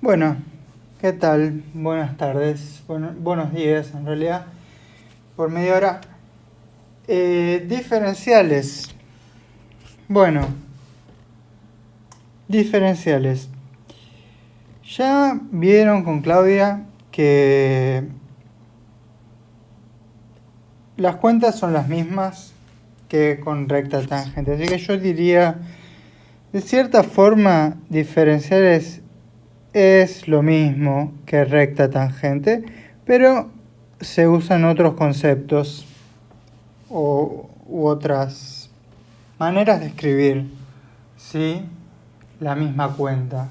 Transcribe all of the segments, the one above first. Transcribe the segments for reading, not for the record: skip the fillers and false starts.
Bueno, ¿qué tal? Buenas tardes, buenos días en realidad, por media hora. Diferenciales. Bueno, diferenciales. Ya vieron con Claudia que las cuentas son las mismas que con recta tangente, así que yo diría, de cierta forma, diferenciales es lo mismo que recta tangente, pero se usan otros conceptos u otras maneras de escribir, ¿sí? La misma cuenta.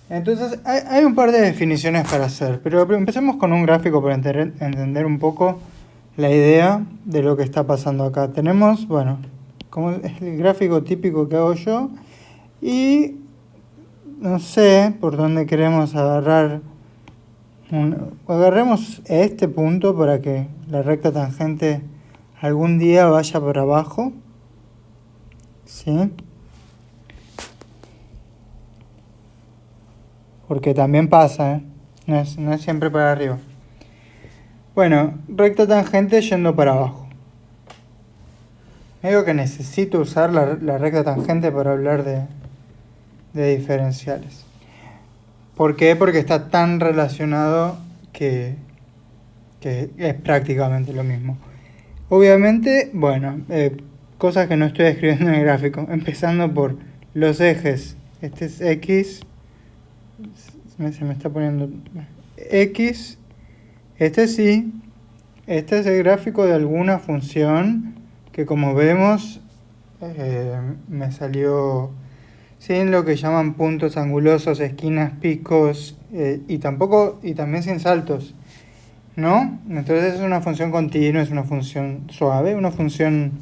Entonces, hay un par de definiciones para hacer, pero empecemos con un gráfico para entender un poco la idea de lo que está pasando acá. Tenemos, bueno, como es el gráfico típico que hago yo, y no sé por dónde queremos agarrar. Agarremos este punto para que la recta tangente algún día vaya por abajo, ¿sí? Porque también pasa, ¿eh? No es siempre para arriba. Bueno, recta tangente yendo para abajo. Me digo que necesito usar la recta tangente para hablar de diferenciales. ¿Por qué? Porque está tan relacionado que es prácticamente lo mismo. Obviamente, bueno, cosas que no estoy escribiendo en el gráfico. Empezando por los ejes. Este es X. Se me está poniendo X. Este sí. Este es el gráfico de alguna función que, como vemos, me salió sin lo que llaman puntos angulosos, esquinas, picos, y también sin saltos, ¿no? Entonces es una función continua, es una función suave, una función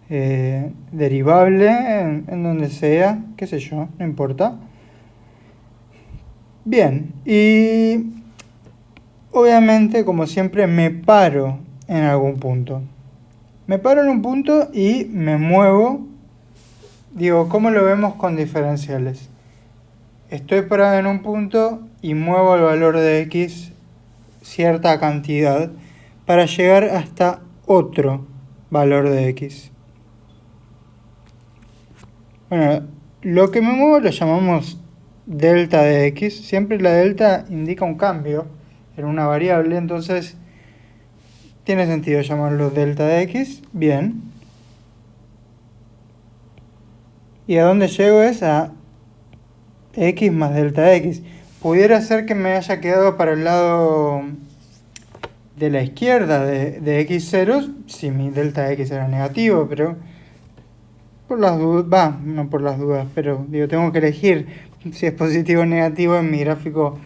derivable en donde sea, qué sé yo, no importa. Bien, y obviamente, como siempre, me paro en algún punto. Me paro en un punto y me muevo. Digo, ¿cómo lo vemos con diferenciales? Estoy parado en un punto y muevo el valor de x cierta cantidad para llegar hasta otro valor de x. Bueno, lo que me muevo lo llamamos delta de x. Siempre la delta indica un cambio en una variable, entonces tiene sentido llamarlo delta de x. Bien. ¿Y a dónde llego? Es a x más delta de x. Pudiera ser que me haya quedado para el lado de la izquierda de x0 si mi delta de x era negativo, pero por las dudas, no por las dudas, pero digo, tengo que elegir si es positivo o negativo. En mi gráfico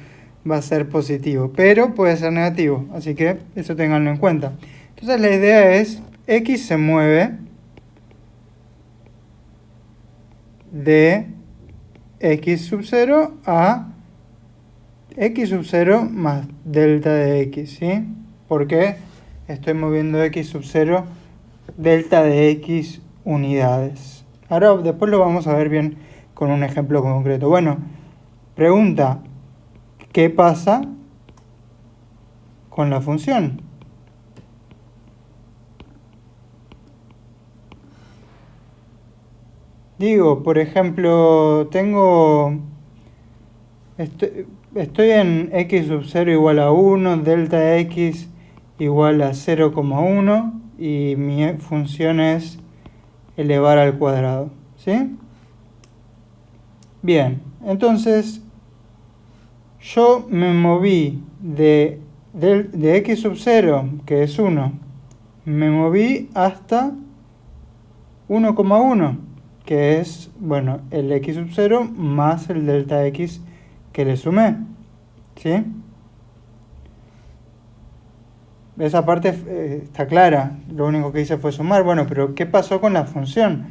va a ser positivo, pero puede ser negativo, así que eso tenganlo en cuenta. Entonces la idea es, x se mueve de x sub 0 a x sub 0 más delta de x, ¿sí? Porque estoy moviendo x sub 0 delta de x unidades. Ahora después lo vamos a ver bien con un ejemplo concreto. Bueno, pregunta, ¿qué pasa con la función? Digo, por ejemplo, estoy en x sub 0 igual a 1, delta de x igual a 0,1 y mi función es elevar al cuadrado, ¿sí? Bien, entonces yo me moví de x sub 0, que es 1, me moví hasta 1,1, que es, bueno, el x sub 0 más el delta x que le sumé, ¿sí? Esa parte está clara, lo único que hice fue sumar. Bueno, pero ¿qué pasó con la función?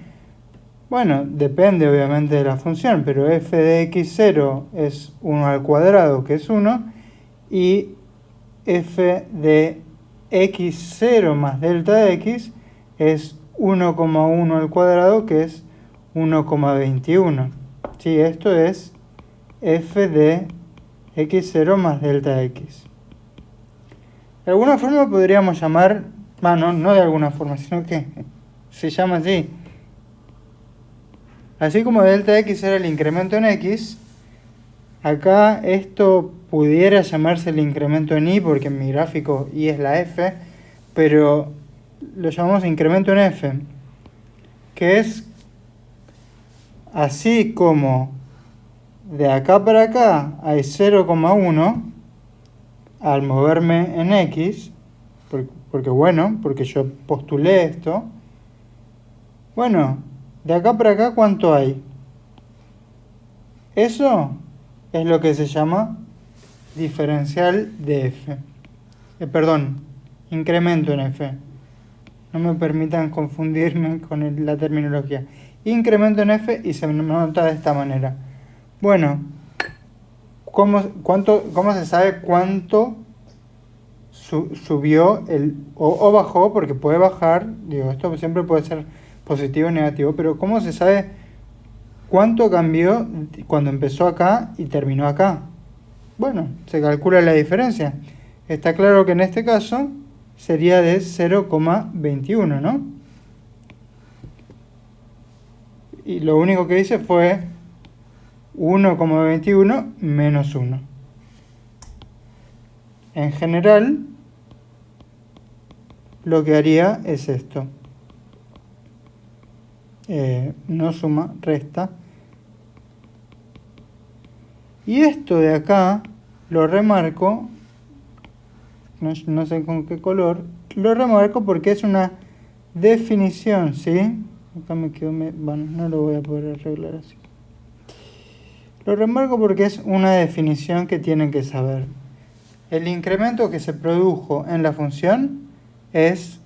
Bueno, depende obviamente de la función, pero f de x0 es 1 al cuadrado, que es 1, y f de x0 más delta de x es 1,1 al cuadrado, que es 1,21. Sí, esto es f de x0 más delta x. De alguna forma podríamos llamar, bueno, no de alguna forma, sino que se llama así. Así como delta x era el incremento en x, acá esto pudiera llamarse el incremento en y, porque en mi gráfico y es la f, pero lo llamamos incremento en f, que es así como de acá para acá hay 0,1 al moverme en x, porque yo postulé esto. Bueno, de acá para acá, ¿cuánto hay? Eso es lo que se llama diferencial de f. Perdón, incremento en f. No me permitan confundirme con la terminología. Incremento en f y se nota de esta manera. Bueno, ¿cómo se sabe cuánto subió o bajó? Porque puede bajar, digo, esto siempre puede ser positivo o negativo, pero ¿cómo se sabe cuánto cambió cuando empezó acá y terminó acá? Bueno, se calcula la diferencia. Está claro que en este caso sería de 0,21, ¿no? Y lo único que hice fue 1,21 menos 1. En general, lo que haría es esto. No suma, resta. Y esto de acá lo remarco, no sé con qué color, lo remarco porque es una definición, ¿sí? Acá me quedo, bueno, no lo voy a poder arreglar así. Lo remarco porque es una definición que tienen que saber. El incremento que se produjo en la función es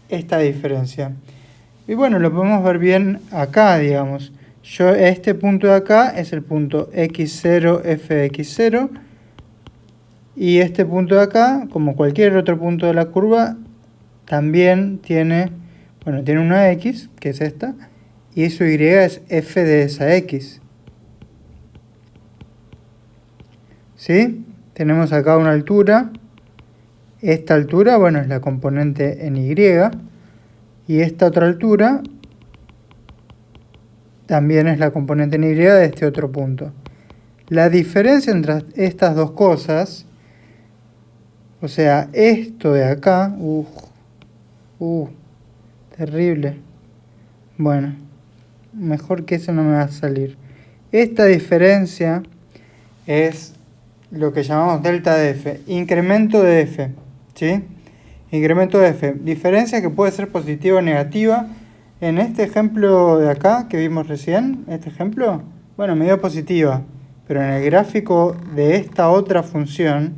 esta diferencia. Y bueno, lo podemos ver bien acá, digamos. Este punto de acá es el punto x0, fx0. Y este punto de acá, como cualquier otro punto de la curva, también tiene una x, que es esta, y su y es f de esa x. ¿Sí? Tenemos acá una altura. Esta altura, bueno, es la componente en y. Y esta otra altura también es la componente en y de este otro punto. La diferencia entre estas dos cosas, o sea, esto de acá, terrible. Bueno, mejor que eso no me va a salir. Esta diferencia es lo que llamamos delta de f, incremento de f, ¿sí? Incremento de f, diferencia que puede ser positiva o negativa. En este ejemplo de acá que vimos recién, este ejemplo, bueno, me dio positiva, pero en el gráfico de esta otra función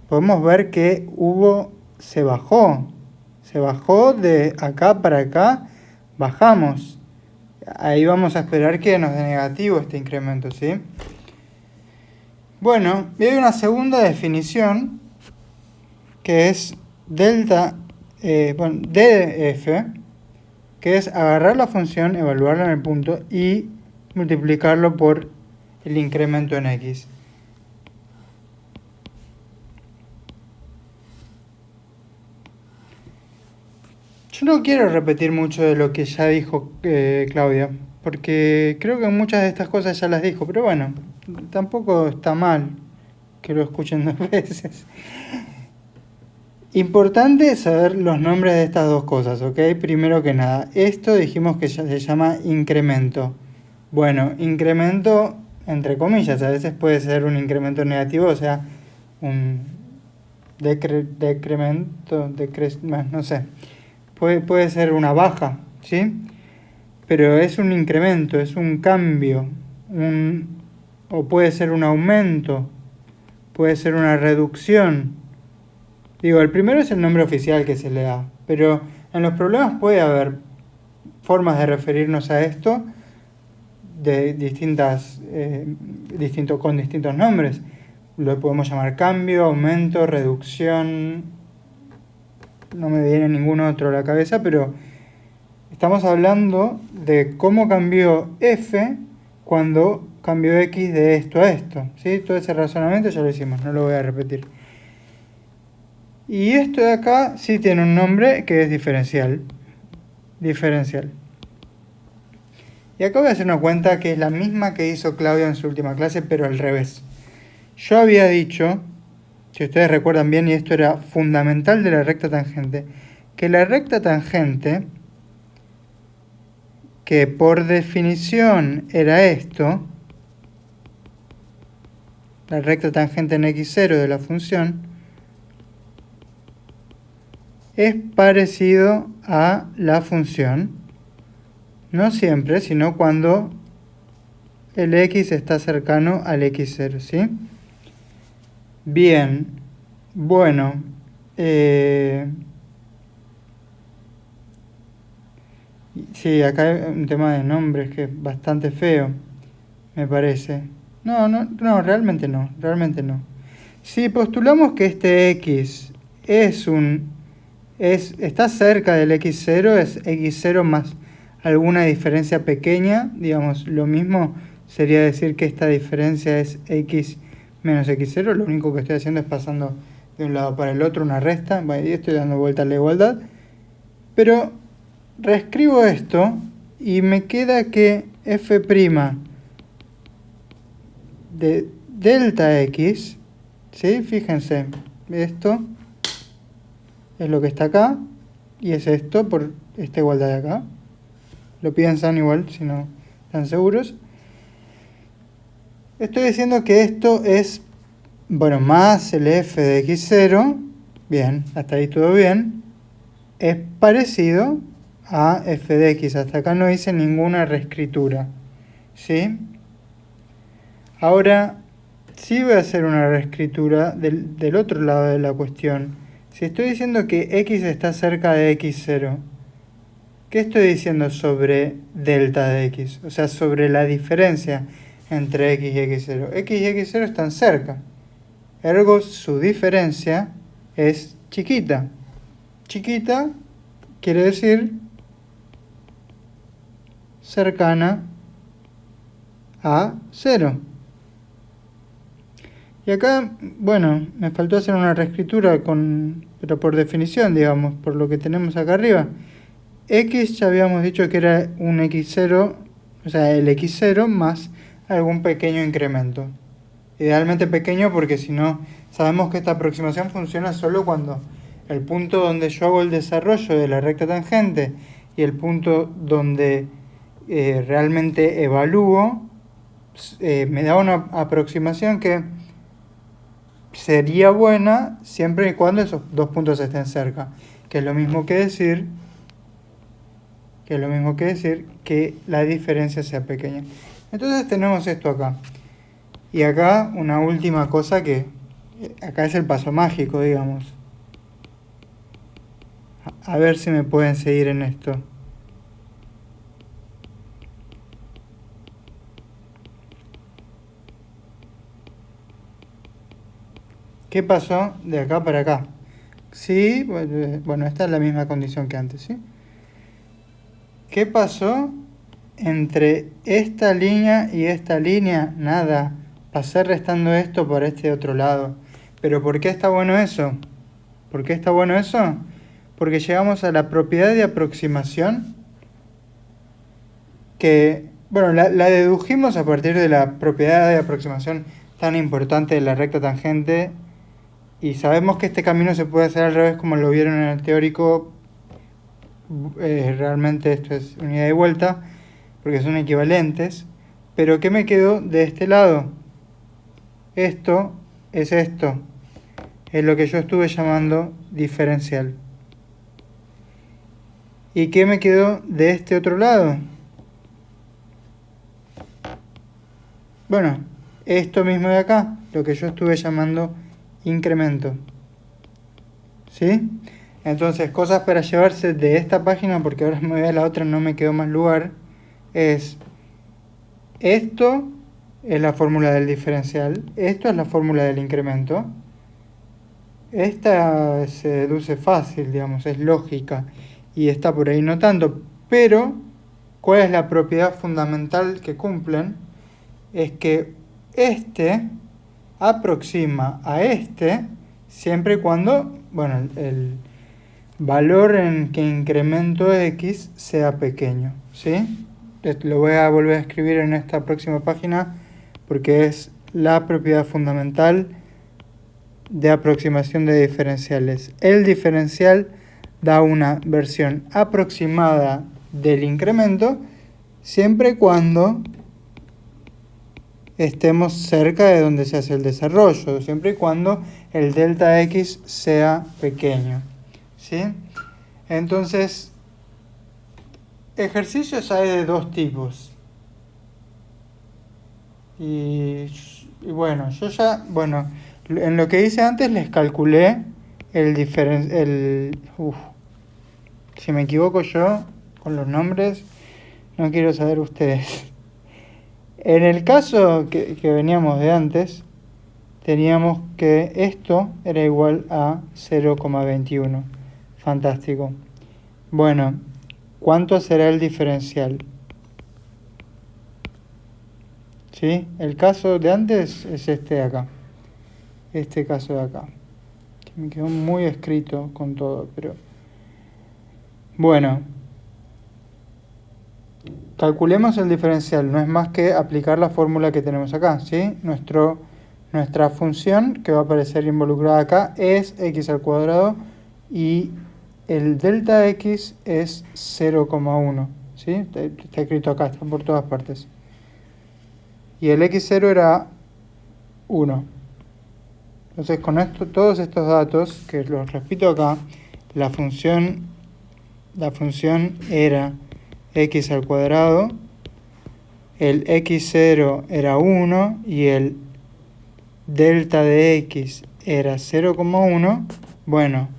podemos ver que se bajó de acá para acá, bajamos. Ahí vamos a esperar que nos dé negativo este incremento, ¿sí? Bueno, y hay una segunda definición que es delta d de f, que es agarrar la función, evaluarla en el punto y multiplicarlo por el incremento en x. Yo no quiero repetir mucho de lo que ya dijo Claudia, porque creo que muchas de estas cosas ya las dijo, pero bueno, tampoco está mal que lo escuchen 2 veces. Importante saber los nombres de estas dos cosas, ¿ok? Primero que nada, esto dijimos que se llama incremento. Bueno, incremento entre comillas, a veces puede ser un incremento negativo, o sea, un decremento, no sé. Puede ser una baja, ¿sí? Pero es un incremento, es un cambio, o puede ser un aumento, puede ser una reducción. Digo, el primero es el nombre oficial que se le da, pero en los problemas puede haber formas de referirnos a esto de con distintos nombres. Lo podemos llamar cambio, aumento, reducción. No me viene ningún otro a la cabeza, pero estamos hablando de cómo cambió f cuando cambio x de esto a esto, ¿sí? Todo ese razonamiento ya lo hicimos, no lo voy a repetir. Y esto de acá sí tiene un nombre que es diferencial. Diferencial. Y acá voy a hacer una cuenta que es la misma que hizo Claudia en su última clase, pero al revés. Yo había dicho, si ustedes recuerdan bien, y esto era fundamental de la recta tangente, que la recta tangente, que por definición era esto, la recta tangente en x0 de la función, es parecido a la función, no siempre, sino cuando el x está cercano al x0, ¿sí? Bien, bueno, sí, acá hay un tema de nombres que es bastante feo, me parece. No, realmente no, realmente no. Si postulamos que este x está cerca del x0, es x0 más alguna diferencia pequeña, digamos, lo mismo sería decir que esta diferencia es x menos x0, lo único que estoy haciendo es pasando de un lado para el otro una resta, y estoy dando vuelta a la igualdad, pero reescribo esto y me queda que f' de delta x, ¿sí? Fíjense, esto es lo que está acá y es esto por esta igualdad de acá. Lo piensan igual si no están seguros. Estoy diciendo que esto es, bueno, más el f de x0, bien, hasta ahí todo bien, es parecido a f de x. Hasta acá no hice ninguna reescritura, ¿sí? Ahora sí voy a hacer una reescritura del otro lado de la cuestión. Si estoy diciendo que x está cerca de x0, ¿qué estoy diciendo sobre delta de x? O sea, sobre la diferencia entre x y x0. X y x0 están cerca. Ergo, su diferencia es chiquita. Chiquita quiere decir cercana a 0. Y acá, bueno, me faltó hacer una reescritura, pero por definición, digamos, por lo que tenemos acá arriba. X ya habíamos dicho que era un x0, o sea, el x0 más algún pequeño incremento. Idealmente pequeño porque si no, sabemos que esta aproximación funciona solo cuando el punto donde yo hago el desarrollo de la recta tangente y el punto donde realmente evalúo me da una aproximación que sería buena siempre y cuando esos dos puntos estén cerca, que es lo mismo que decir que la diferencia sea pequeña. Entonces tenemos esto acá. Y acá una última cosa que acá es el paso mágico, digamos. A ver si me pueden seguir en esto. ¿Qué pasó de acá para acá? Sí, bueno, esta es la misma condición que antes, ¿sí? ¿Qué pasó entre esta línea y esta línea? Nada. Pasé restando esto por este otro lado. ¿Pero por qué está bueno eso? ¿Por qué está bueno eso? Porque llegamos a la propiedad de aproximación que, bueno, la dedujimos a partir de la propiedad de aproximación tan importante de la recta tangente. Y sabemos que este camino se puede hacer al revés como lo vieron en el teórico. Realmente esto es unidad y vuelta, porque son equivalentes. Pero ¿qué me quedó de este lado? Esto es esto. Es lo que yo estuve llamando diferencial. ¿Y qué me quedó de este otro lado? Bueno, esto mismo de acá, lo que yo estuve llamando incremento. ¿Sí? Entonces, cosas para llevarse de esta página, porque ahora me voy a la otra, no me quedó más lugar, es esto es la fórmula del diferencial, esto es la fórmula del incremento, esta se deduce fácil, digamos, es lógica, y está por ahí no tanto, pero ¿cuál es la propiedad fundamental que cumplen? es que este aproxima a este siempre y cuando, bueno, el valor en que incremento x sea pequeño, ¿sí? Lo voy a volver a escribir en esta próxima página porque es la propiedad fundamental de aproximación de diferenciales. El diferencial da una versión aproximada del incremento siempre y cuando estemos cerca de donde se hace el desarrollo, siempre y cuando el delta x sea pequeño, ¿sí? Entonces, ejercicios hay de dos tipos. Y bueno, yo ya, bueno, en lo que hice antes les calculé si me equivoco yo con los nombres, no quiero saber ustedes. En el caso que veníamos de antes, teníamos que esto era igual a 0,21. Fantástico. Bueno, ¿cuánto será el diferencial? ¿Sí? El caso de antes es este de acá. Este caso de acá. Que me quedó muy escrito con todo, pero... Bueno. Calculemos el diferencial. No es más que aplicar la fórmula que tenemos acá, ¿sí? Nuestra función que va a aparecer involucrada acá es x al cuadrado y el delta x es 0,1, ¿sí? Está escrito acá, está por todas partes. Y el x0 era 1. Entonces con todos estos datos, que los repito acá, la función era x al cuadrado, el x0 era 1 y el delta de x era 0,1, bueno,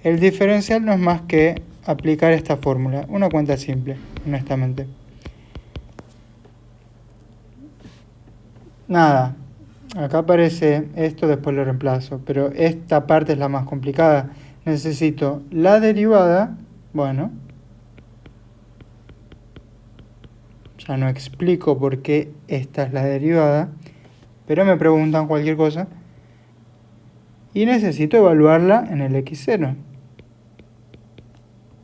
el diferencial no es más que aplicar esta fórmula, una cuenta simple, honestamente. Nada, acá aparece esto, después lo reemplazo, pero esta parte es la más complicada. Necesito la derivada, bueno, ya no explico por qué esta es la derivada, pero me preguntan cualquier cosa. Y necesito evaluarla en el x0.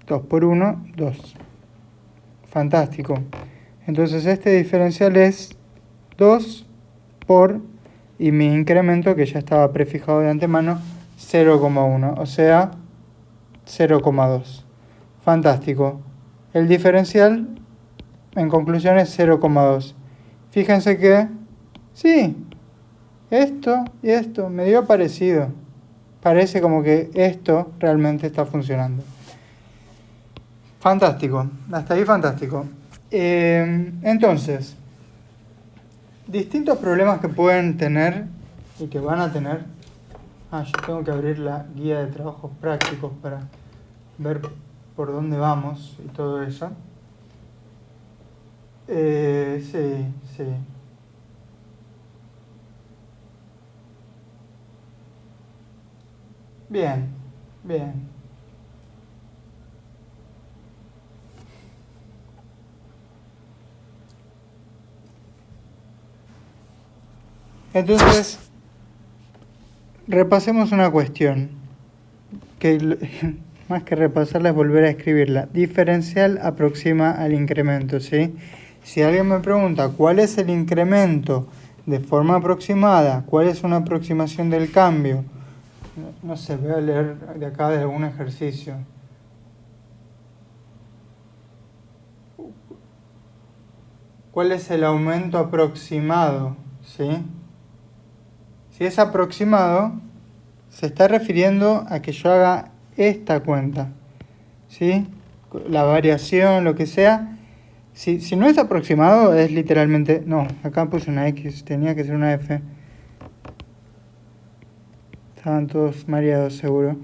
2 por 1, 2. Fantástico. Entonces este diferencial es 2 por, y mi incremento, que ya estaba prefijado de antemano, 0,1, o sea, 0,2. Fantástico. El diferencial, en conclusión, es 0,2. Fíjense que, sí, esto y esto me dio parecido. Parece como que esto realmente está funcionando. Fantástico, hasta ahí fantástico. Entonces, distintos problemas que pueden tener y que van a tener. Yo tengo que abrir la guía de trabajos prácticos para ver por dónde vamos y todo eso. Sí. Bien. Entonces, repasemos una cuestión, que más que repasarla es volver a escribirla. Diferencial aproxima al incremento, ¿sí? Si alguien me pregunta cuál es el incremento de forma aproximada, cuál es una aproximación del cambio, no sé, voy a leer de acá de algún ejercicio. ¿Cuál es el aumento aproximado? ¿Sí? Si es aproximado, se está refiriendo a que yo haga esta cuenta, ¿sí? La variación, lo que sea. Si no es aproximado, es literalmente... No, acá puse una X, tenía que ser una F. Estaban todos mareados seguro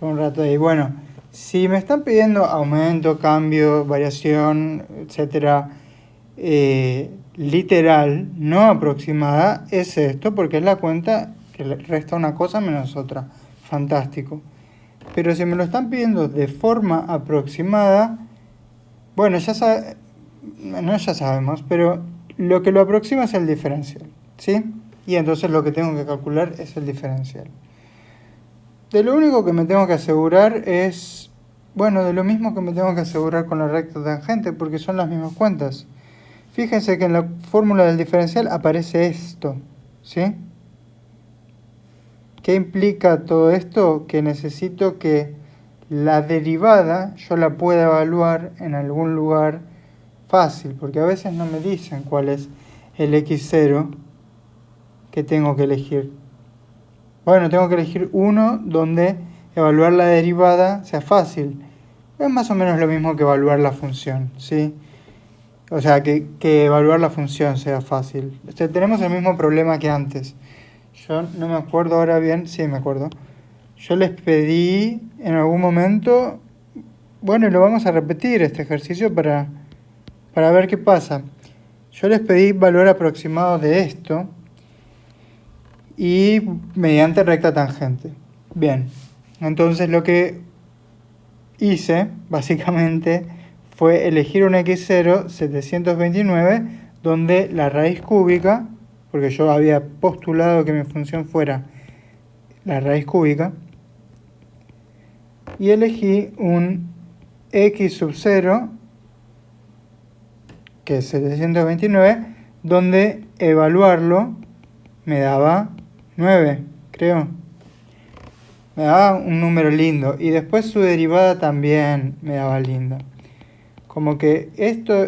por un rato ahí. Bueno, si me están pidiendo aumento, cambio, variación, etcétera, literal, no aproximada, es esto, porque es la cuenta que resta una cosa menos otra. Fantástico. Pero si me lo están pidiendo de forma aproximada, bueno, ya sabemos, pero lo que lo aproxima es el diferencial, ¿sí? Y entonces lo que tengo que calcular es el diferencial. De lo único que me tengo que asegurar es, bueno, de lo mismo que me tengo que asegurar con la recta tangente, porque son las mismas cuentas. Fíjense que en la fórmula del diferencial aparece esto, ¿sí? ¿Qué implica todo esto? Que necesito que la derivada yo la pueda evaluar en algún lugar fácil, porque a veces no me dicen cuál es el x0 que tengo que elegir. Bueno, tengo que elegir uno donde evaluar la derivada sea fácil. Es más o menos lo mismo que evaluar la función, ¿sí? O sea, que evaluar la función sea fácil. O sea, tenemos el mismo problema que antes. Yo no me acuerdo ahora bien, sí me acuerdo. Yo les pedí en algún momento, bueno, y lo vamos a repetir este ejercicio para ver qué pasa. Yo les pedí valor aproximado de esto y mediante recta tangente. Bien, entonces lo que hice básicamente fue elegir un x0 729 donde la raíz cúbica, porque yo había postulado que mi función fuera la raíz cúbica, y elegí un x sub 0, que es 729, donde evaluarlo me daba 9, creo. Me daba un número lindo. Y después su derivada también me daba linda. Como que esto,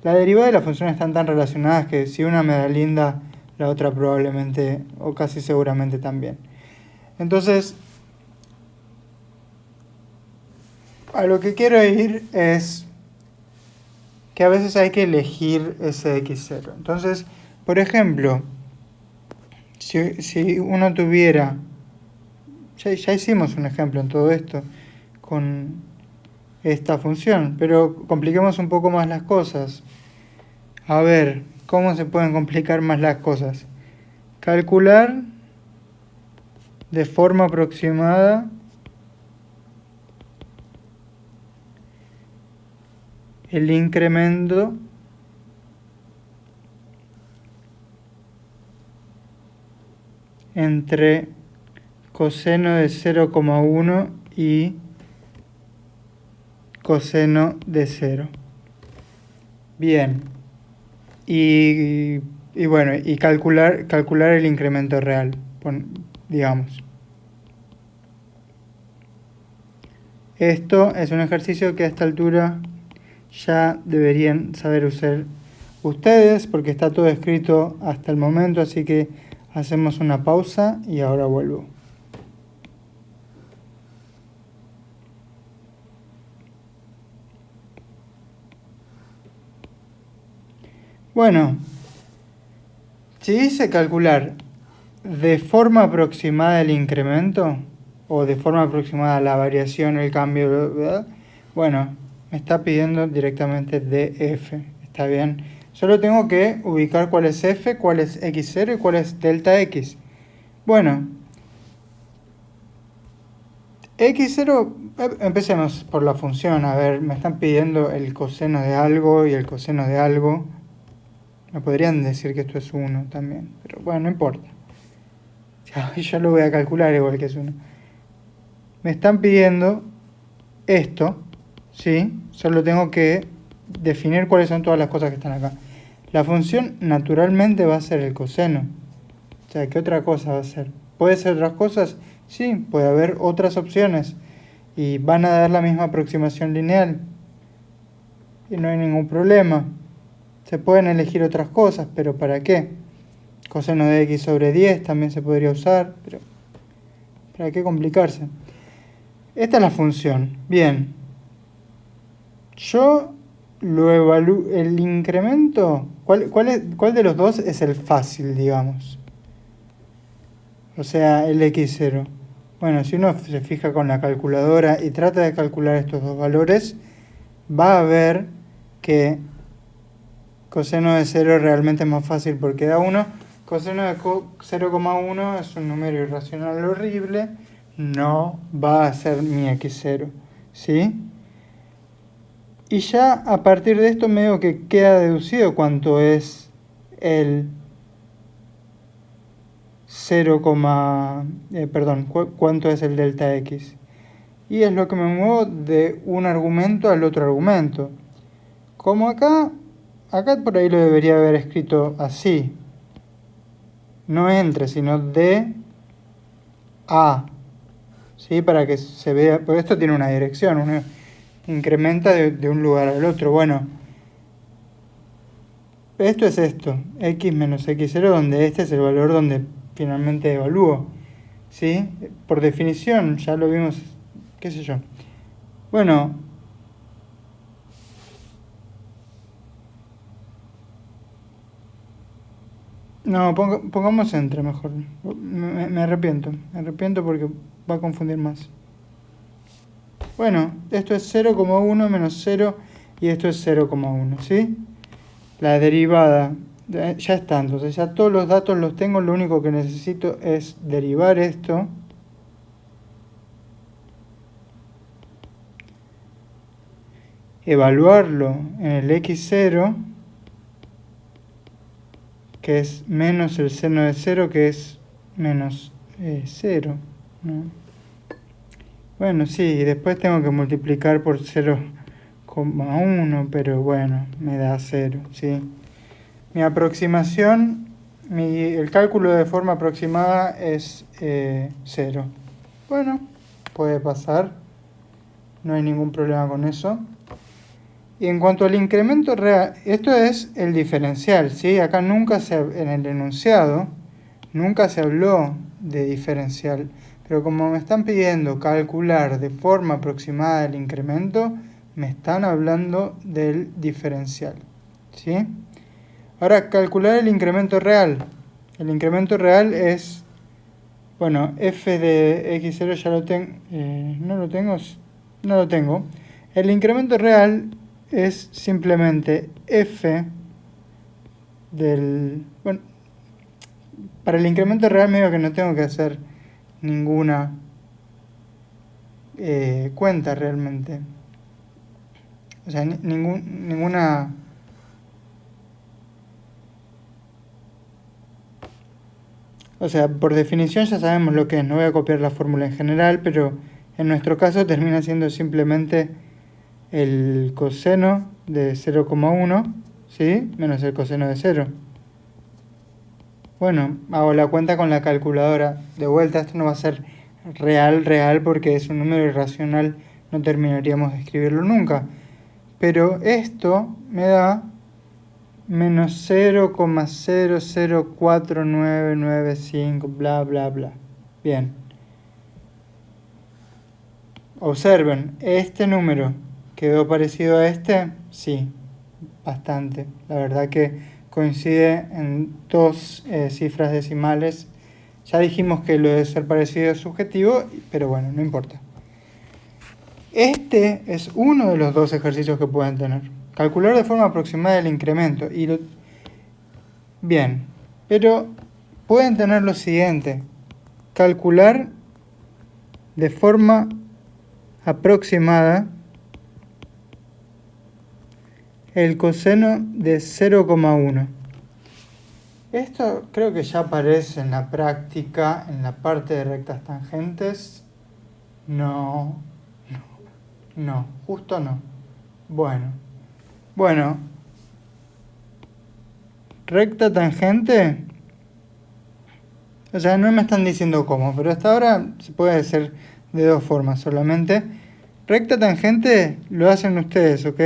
la derivada y la función están tan relacionadas que si una me da linda, la otra probablemente o casi seguramente también. Entonces, a lo que quiero ir es que a veces hay que elegir ese x0. Entonces, por ejemplo, si uno tuviera, ya hicimos un ejemplo en todo esto con esta función, pero compliquemos un poco más las cosas. A ver, ¿cómo se pueden complicar más las cosas? Calcular de forma aproximada el incremento entre coseno de 0,1 y coseno de 0. Bien. Y bueno, y calcular el incremento real, digamos. Esto es un ejercicio que a esta altura ya deberían saber usar ustedes, porque está todo escrito hasta el momento, así que hacemos una pausa y ahora vuelvo. Bueno, si dice calcular de forma aproximada el incremento, o de forma aproximada la variación, el cambio, ¿verdad? Bueno, me está pidiendo directamente df, ¿está bien? Solo tengo que ubicar cuál es f, cuál es x0 y cuál es delta x. Bueno, x0, empecemos por la función. A ver, me están pidiendo el coseno de algo y el coseno de algo. Me podrían decir que esto es 1 también, pero bueno, no importa. Yo lo voy a calcular igual que es 1. Me están pidiendo esto, ¿sí? Solo tengo que definir cuáles son todas las cosas que están acá. La función naturalmente va a ser el coseno. O sea, ¿qué otra cosa va a ser? ¿Puede ser otras cosas? Sí, puede haber otras opciones. Y van a dar la misma aproximación lineal. Y no hay ningún problema. Se pueden elegir otras cosas, pero ¿para qué? Coseno de x sobre 10 también se podría usar, pero ¿para qué complicarse? Esta es la función. Bien. Yo lo evalúo. El incremento, ¿cuál de los dos es el fácil, digamos? O sea, el x0. Bueno, si uno se fija con la calculadora y trata de calcular estos dos valores, va a ver que coseno de 0 realmente es más fácil porque da 1. Coseno de 0,1 es un número irracional horrible. No va a ser mi x0, ¿sí? Y ya a partir de esto medio que queda deducido cuánto es el 0, cuánto es el delta x. Y es lo que me muevo de un argumento al otro argumento. Como acá por ahí lo debería haber escrito así. No entre, sino de a. ¿Sí? Para que se vea, porque esto tiene una dirección, uno incrementa de un lugar al otro. Bueno, esto es esto, x menos x0, donde este es el valor donde finalmente evalúo. ¿Sí? Por definición, ya lo vimos, qué sé yo. Bueno, no, pongamos entre mejor. Me arrepiento porque va a confundir más. Bueno, esto es 0,1 menos 0 y esto es 0,1, ¿sí? La derivada, ya está, entonces ya todos los datos los tengo, lo único que necesito es derivar esto. Evaluarlo en el x0, que es menos el seno de 0, que es menos 0, ¿no? Bueno, sí, y después tengo que multiplicar por 0,1, pero bueno, me da 0, ¿sí? Mi aproximación, el cálculo de forma aproximada es 0. Bueno, puede pasar, no hay ningún problema con eso. Y en cuanto al incremento real, esto es el diferencial, ¿sí? Acá en el enunciado, nunca se habló de diferencial. Pero como me están pidiendo calcular de forma aproximada el incremento, me están hablando del diferencial, ¿sí? Ahora, calcular el incremento real. El incremento real es, bueno, f de x0 ya lo tengo, no lo tengo. El incremento real es simplemente f del, bueno, para el incremento real medio que no tengo que hacer ninguna cuenta realmente. O sea, ninguna... O sea, por definición ya sabemos lo que es. No voy a copiar la fórmula en general, pero en nuestro caso termina siendo simplemente el coseno de 0,1, ¿sí? Menos el coseno de 0. Bueno, hago la cuenta con la calculadora. De vuelta, esto no va a ser real, porque es un número irracional, no terminaríamos de escribirlo nunca. Pero esto me da menos 0,004995, bla, bla, bla. Bien. Observen, este número quedó parecido a este, sí, bastante. La verdad que coincide en dos cifras decimales. Ya dijimos que lo de ser parecido es subjetivo, pero bueno, no importa. Este es uno de los dos ejercicios que pueden tener. Calcular de forma aproximada el incremento. Bien, pero pueden tener lo siguiente. Calcular de forma aproximada el coseno de 0,1. Esto creo que ya aparece en la práctica, en la parte de rectas tangentes. No, justo no. Bueno, recta tangente, o sea, no me están diciendo cómo, pero hasta ahora se puede hacer de dos formas solamente. Recta tangente lo hacen ustedes, ¿ok?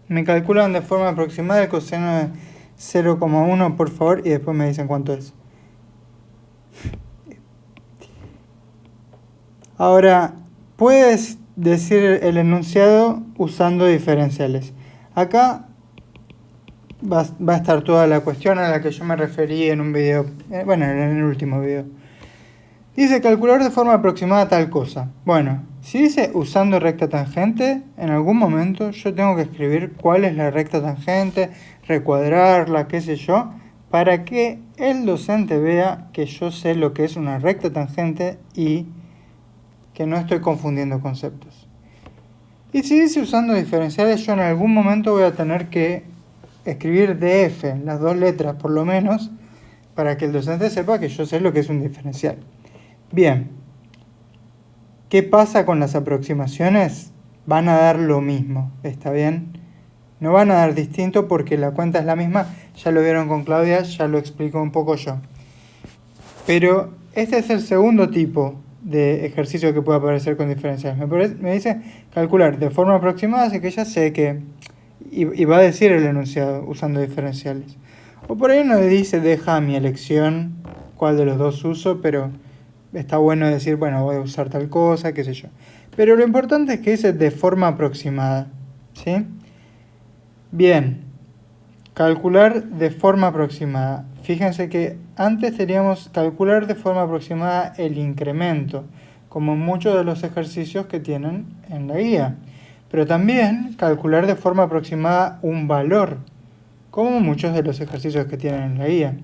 Me calculan de forma aproximada el coseno de 0,1, por favor, y después me dicen cuánto es. Ahora, puedes decir el enunciado usando diferenciales. Acá va a estar toda la cuestión a la que yo me referí en un video, en el último video. Dice calcular de forma aproximada tal cosa. Bueno, si dice usando recta tangente, en algún momento yo tengo que escribir cuál es la recta tangente, recuadrarla, qué sé yo, para que el docente vea que yo sé lo que es una recta tangente y que no estoy confundiendo conceptos. Y si dice usando diferenciales, yo en algún momento voy a tener que escribir DF, las dos letras por lo menos, para que el docente sepa que yo sé lo que es un diferencial. Bien, ¿qué pasa con las aproximaciones? Van a dar lo mismo, ¿está bien? No van a dar distinto porque la cuenta es la misma, ya lo vieron con Claudia, ya lo explico un poco yo. Pero este es el segundo tipo de ejercicio que puede aparecer con diferenciales. Me dice calcular de forma aproximada, así que ya sé que... Y va a decir el enunciado usando diferenciales. O por ahí uno dice, deja a mi elección cuál de los dos uso, pero está bueno decir, bueno, voy a usar tal cosa, qué sé yo. Pero lo importante es que dice de forma aproximada, ¿sí? Bien, calcular de forma aproximada. Fíjense que antes teníamos calcular de forma aproximada el incremento, como en muchos de los ejercicios que tienen en la guía. Pero también calcular de forma aproximada un valor, como muchos de los ejercicios que tienen en la guía.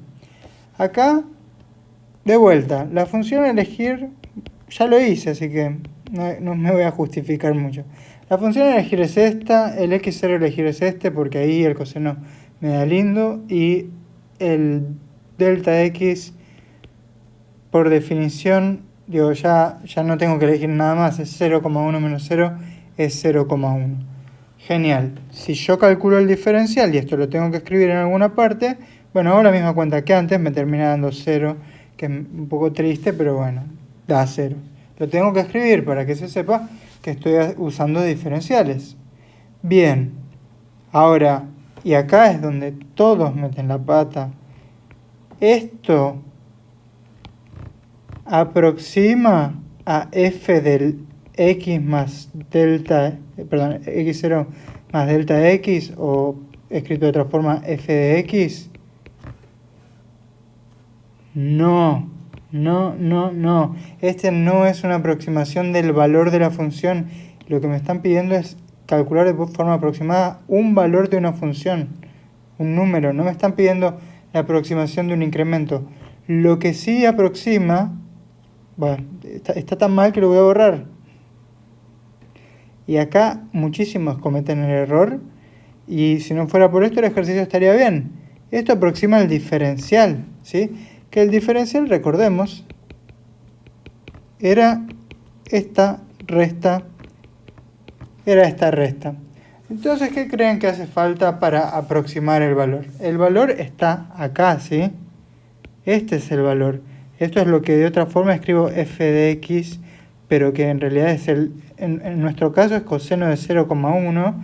Acá, de vuelta, la función elegir ya lo hice, así que no me voy a justificar mucho. La función elegir es esta, el x0 elegir es este, porque ahí el coseno me da lindo, y el delta x, por definición, digo, ya no tengo que elegir nada más, es 0,1 menos 0, es 0,1. Genial. Si yo calculo el diferencial, y esto lo tengo que escribir en alguna parte, bueno, hago la misma cuenta que antes, me termina dando 0, que es un poco triste, pero bueno, da 0. Lo tengo que escribir para que se sepa que estoy usando diferenciales. Bien, ahora, y acá es donde todos meten la pata, esto aproxima a f del x más delta, perdón, x0 más delta x, o escrito de otra forma, f de x. No. Este no es una aproximación del valor de la función. Lo que me están pidiendo es calcular de forma aproximada un valor de una función, un número. No me están pidiendo la aproximación de un incremento. Lo que sí aproxima, bueno, está tan mal que lo voy a borrar. Y acá muchísimos cometen el error, y si no fuera por esto el ejercicio estaría bien. Esto aproxima el diferencial, ¿sí? Que el diferencial, recordemos, era esta resta. Entonces, ¿qué creen que hace falta para aproximar el valor? El valor está acá, ¿sí? Este es el valor. Esto es lo que de otra forma escribo f de x, pero que en realidad es en nuestro caso es coseno de 0,1,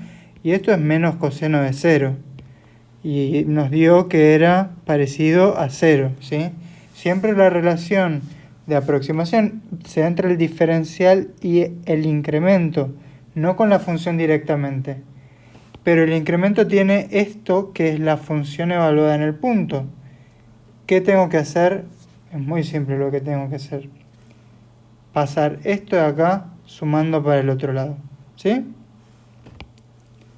y esto es menos coseno de 0. Y nos dio que era parecido a 0, ¿sí? Siempre la relación de aproximación se da entre el diferencial y el incremento, no con la función directamente. Pero el incremento tiene esto, que es la función evaluada en el punto. ¿Qué tengo que hacer? Es muy simple lo que tengo que hacer. Pasar esto de acá sumando para el otro lado, ¿sí?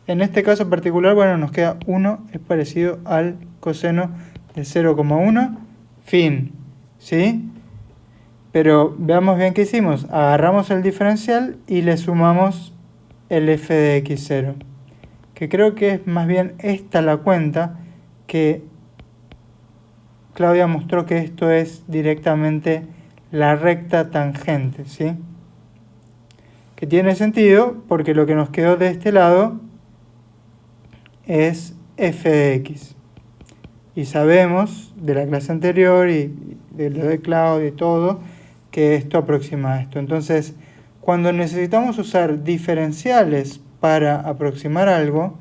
En este caso particular, bueno, nos queda 1 es parecido al coseno de 0,1, fin, ¿sí? Pero veamos bien qué hicimos. Agarramos el diferencial y le sumamos el f de x0, que creo que es más bien esta la cuenta que Claudia mostró, que esto es directamente la recta tangente, ¿sí? Que tiene sentido porque lo que nos quedó de este lado es f de x. Y sabemos de la clase anterior y de lo de Claudia y todo, que esto aproxima a esto. Entonces, cuando necesitamos usar diferenciales para aproximar algo,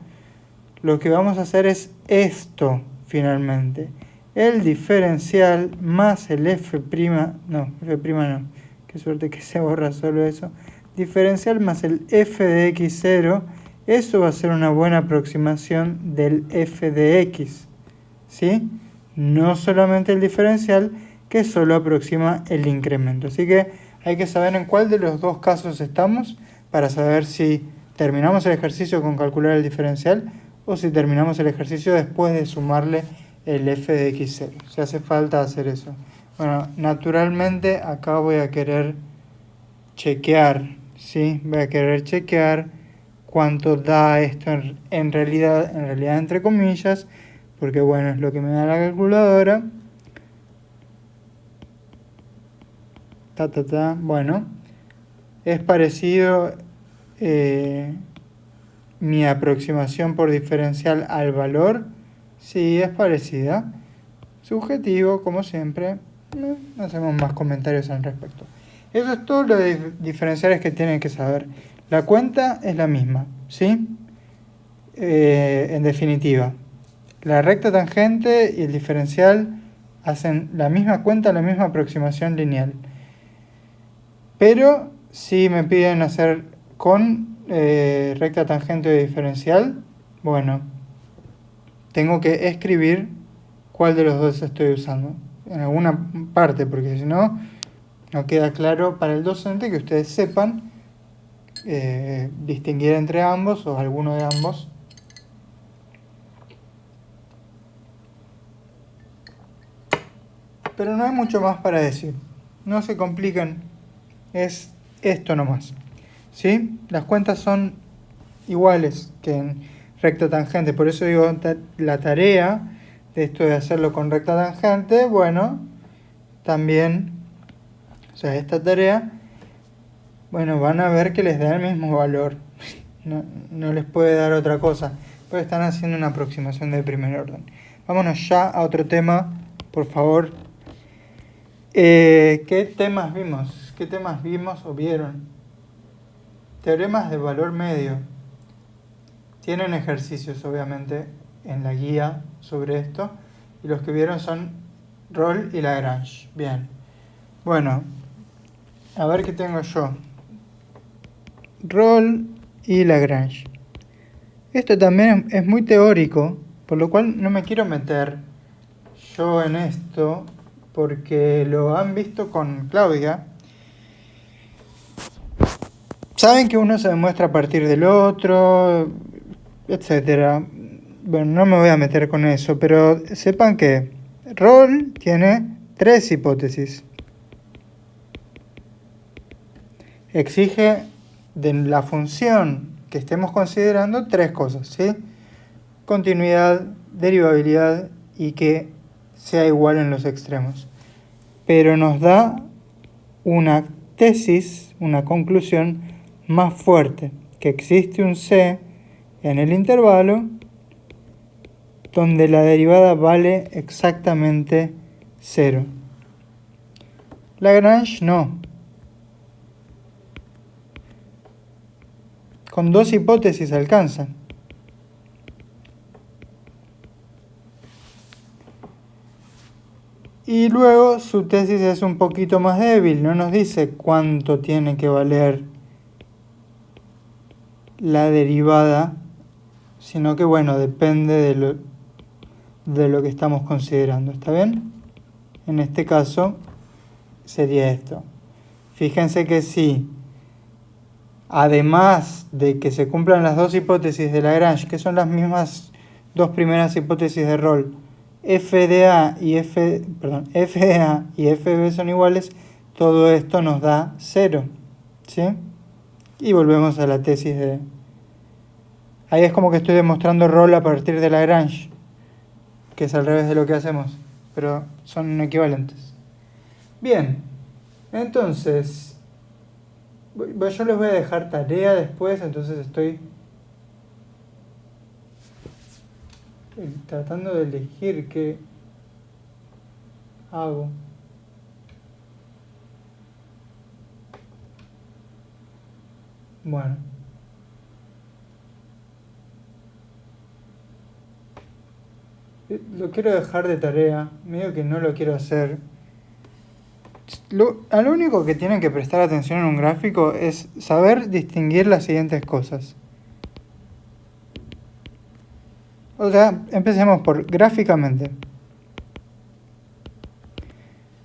lo que vamos a hacer es esto finalmente. El diferencial más el f', no, qué suerte que se borra solo eso. Diferencial más el f de x0, eso va a ser una buena aproximación del f de x, ¿sí? No solamente el diferencial, que solo aproxima el incremento. Así que hay que saber en cuál de los dos casos estamos para saber si terminamos el ejercicio con calcular el diferencial o si terminamos el ejercicio después de sumarle el f de x0. Si hace falta hacer eso. Bueno, naturalmente acá voy a querer chequear, ¿sí? Voy a querer chequear cuánto da esto en realidad entre comillas, porque bueno, es lo que me da la calculadora. Bueno, es parecido mi aproximación por diferencial al valor. Sí, es parecida. Subjetivo, como siempre. No hacemos más comentarios al respecto. Eso es todo lo de diferenciales que tienen que saber. La cuenta es la misma, ¿sí? En definitiva, la recta tangente y el diferencial hacen la misma cuenta, la misma aproximación lineal. Pero si me piden hacer con recta tangente o diferencial, bueno, tengo que escribir cuál de los dos estoy usando en alguna parte, porque si no, no queda claro para el docente que ustedes sepan distinguir entre ambos o alguno de ambos. Pero no hay mucho más para decir. No se compliquen. Es esto nomás. ¿Sí? Las cuentas son iguales que en recta tangente. Por eso digo, la tarea de esto de hacerlo con recta tangente, bueno, también, o sea, esta tarea, bueno, van a ver que les da el mismo valor. No les puede dar otra cosa. Pero están haciendo una aproximación de primer orden. Vámonos ya a otro tema, por favor. ¿Qué temas vimos? ¿Qué temas vimos o vieron? Teoremas de valor medio. Tienen ejercicios, obviamente, en la guía sobre esto. Y los que vieron son Rolle y Lagrange. Bien. Bueno, a ver qué tengo yo. Rolle y Lagrange. Esto también es muy teórico, por lo cual no me quiero meter yo en esto, porque lo han visto con Claudia. Saben que uno se demuestra a partir del otro, etcétera. Bueno, no me voy a meter con eso, pero sepan que Rolle tiene 3 hipótesis. Exige de la función que estemos considerando 3 cosas, ¿sí? Continuidad, derivabilidad y que sea igual en los extremos. Pero nos da una tesis, una conclusión más fuerte, que existe un C en el intervalo donde la derivada vale exactamente 0. Lagrange no. Con 2 hipótesis alcanza. Y luego su tesis es un poquito más débil, no nos dice cuánto tiene que valer la derivada, sino que bueno, depende de lo que estamos considerando, ¿está bien? En este caso sería esto. Fíjense que si, además de que se cumplan las 2 hipótesis de Lagrange, que son las mismas 2 primeras hipótesis de Rolle, f de A y f de B son iguales, todo esto nos da 0, ¿sí? Y volvemos a la tesis de... Ahí es como que estoy demostrando Rolle a partir de Lagrange, que es al revés de lo que hacemos, pero son equivalentes. Bien, entonces, yo les voy a dejar tarea después, entonces estoy tratando de elegir qué hago. Bueno. Lo quiero dejar de tarea, medio que no lo quiero hacer. A lo único que tienen que prestar atención en un gráfico es saber distinguir las siguientes cosas. O sea, empecemos por gráficamente.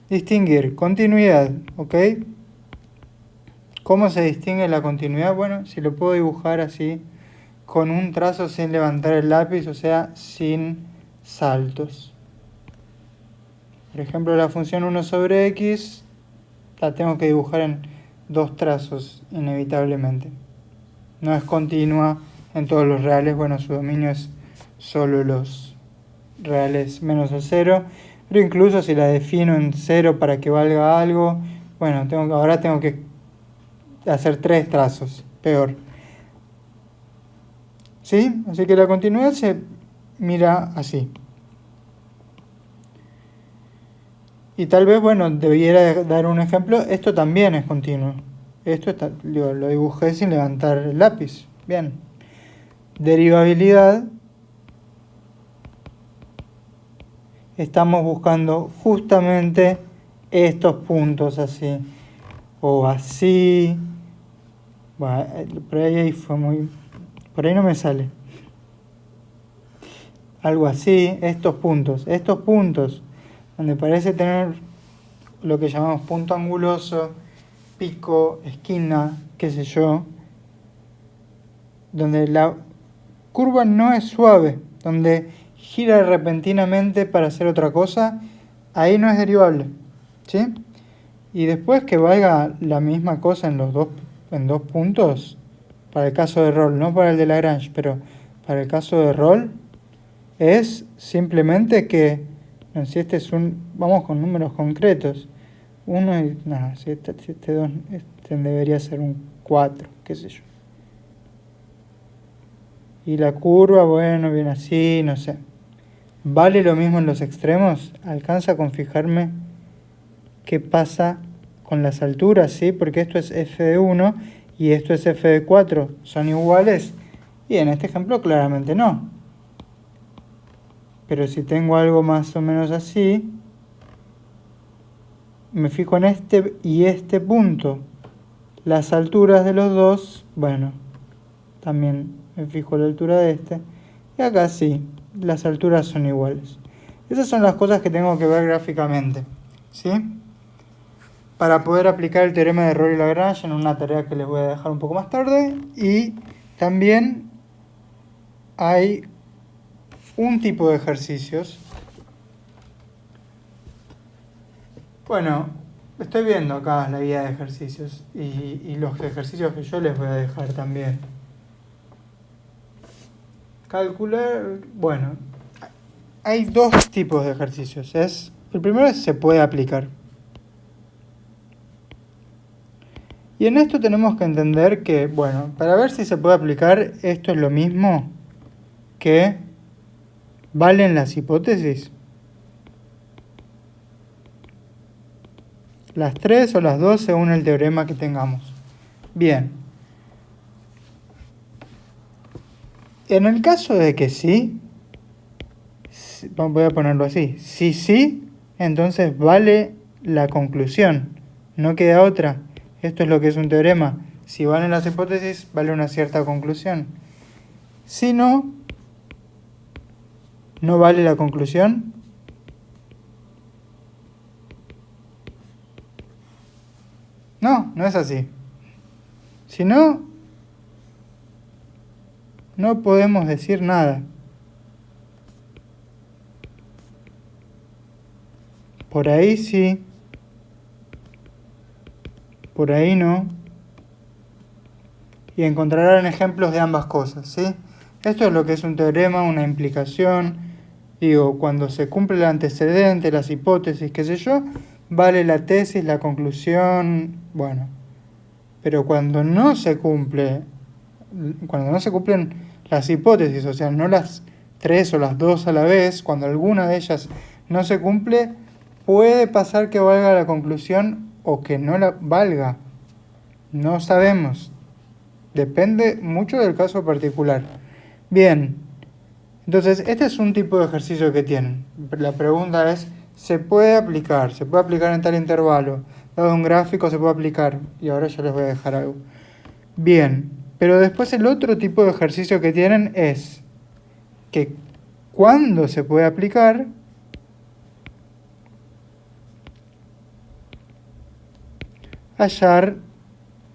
Distinguir continuidad, ¿ok? ¿Cómo se distingue la continuidad? Bueno, si lo puedo dibujar así, con un trazo sin levantar el lápiz, o sea, sin saltos. Por ejemplo, la función 1 sobre x la tengo que dibujar en dos trazos, inevitablemente. No es continua en todos los reales, bueno, su dominio es solo los reales menos el 0, pero incluso si la defino en 0 para que valga algo, bueno, ahora tengo que hacer 3 trazos, peor. ¿Sí? Así que la continuidad se mira así. Y tal vez, bueno, debiera dar un ejemplo. Esto también es continuo. Esto lo dibujé sin levantar el lápiz. Bien. Derivabilidad. Estamos buscando justamente estos puntos así. O así. Bueno, por ahí fue muy... Por ahí no me sale. Algo así. Estos puntos. Donde parece tener lo que llamamos punto anguloso, pico, esquina, qué sé yo, donde la curva no es suave, donde gira repentinamente para hacer otra cosa, ahí no es derivable, ¿sí? Y después que valga la misma cosa en dos puntos, para el caso de Rolle, no para el de Lagrange, pero para el caso de Rolle, es simplemente que, si este es vamos con números concretos, 1 y, nada, si este debería ser un 4, qué sé yo. Y la curva, bueno, viene así, no sé. ¿Vale lo mismo en los extremos? ¿Alcanza con fijarme qué pasa con las alturas? ¿Sí? Porque esto es f de 1 y esto es f de 4. ¿Son iguales? Y en este ejemplo claramente no. Pero si tengo algo más o menos así, me fijo en este y este punto. Las alturas de los dos, bueno, también me fijo la altura de este. Y acá sí, las alturas son iguales. Esas son las cosas que tengo que ver gráficamente, ¿sí? Para poder aplicar el teorema de Rolle y Lagrange en una tarea que les voy a dejar un poco más tarde. Y también hay un tipo de ejercicios. Bueno, estoy viendo acá la guía de ejercicios y los ejercicios que yo les voy a dejar también. Calcular, bueno, hay dos tipos de ejercicios. El primero es se puede aplicar. Y en esto tenemos que entender que, bueno, para ver si se puede aplicar, esto es lo mismo que valen las hipótesis. Las 3 o las 2 según el teorema que tengamos. Bien. En el caso de que sí, voy a ponerlo así, si sí, entonces vale la conclusión, no queda otra. Esto es lo que es un teorema. Si valen las hipótesis, vale una cierta conclusión. Si no, no vale la conclusión. No, no es así. Si no, no podemos decir nada. Por ahí sí, por ahí no. Y encontrarán ejemplos de ambas cosas, ¿sí? Esto es lo que es un teorema, una implicación. Digo, cuando se cumple el antecedente, las hipótesis, qué sé yo, vale la tesis, la conclusión, bueno. Pero cuando no se cumplen las hipótesis, o sea, no las 3 o las 2 a la vez, cuando alguna de ellas no se cumple, puede pasar que valga la conclusión o que no la valga. No sabemos. Depende mucho del caso particular. Bien, entonces este es un tipo de ejercicio que tienen. La pregunta es, ¿se puede aplicar? ¿Se puede aplicar en tal intervalo? Dado un gráfico se puede aplicar. Y ahora yo les voy a dejar algo. Bien, pero después el otro tipo de ejercicio que tienen es que cuando se puede aplicar, hallar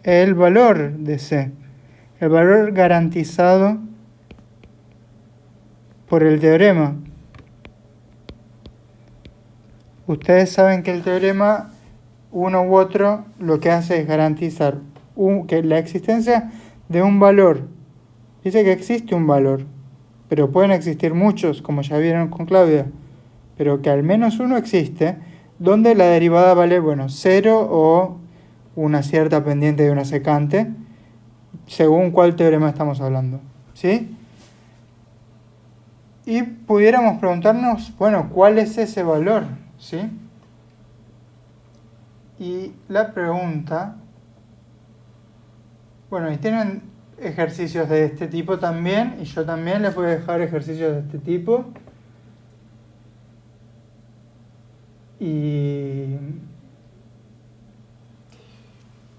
el valor de C, el valor garantizado por el teorema. Ustedes saben que el teorema uno u otro lo que hace es garantizar que la existencia de un valor. Dice que existe un valor, pero pueden existir muchos, como ya vieron con Claudia, pero que al menos uno existe, donde la derivada vale, bueno, 0 o una cierta pendiente de una secante, según cuál teorema estamos hablando, ¿sí? Y pudiéramos preguntarnos, bueno, ¿cuál es ese valor? ¿Sí? Y la pregunta, bueno, y tienen ejercicios de este tipo también, y yo también les voy a dejar ejercicios de este tipo. Y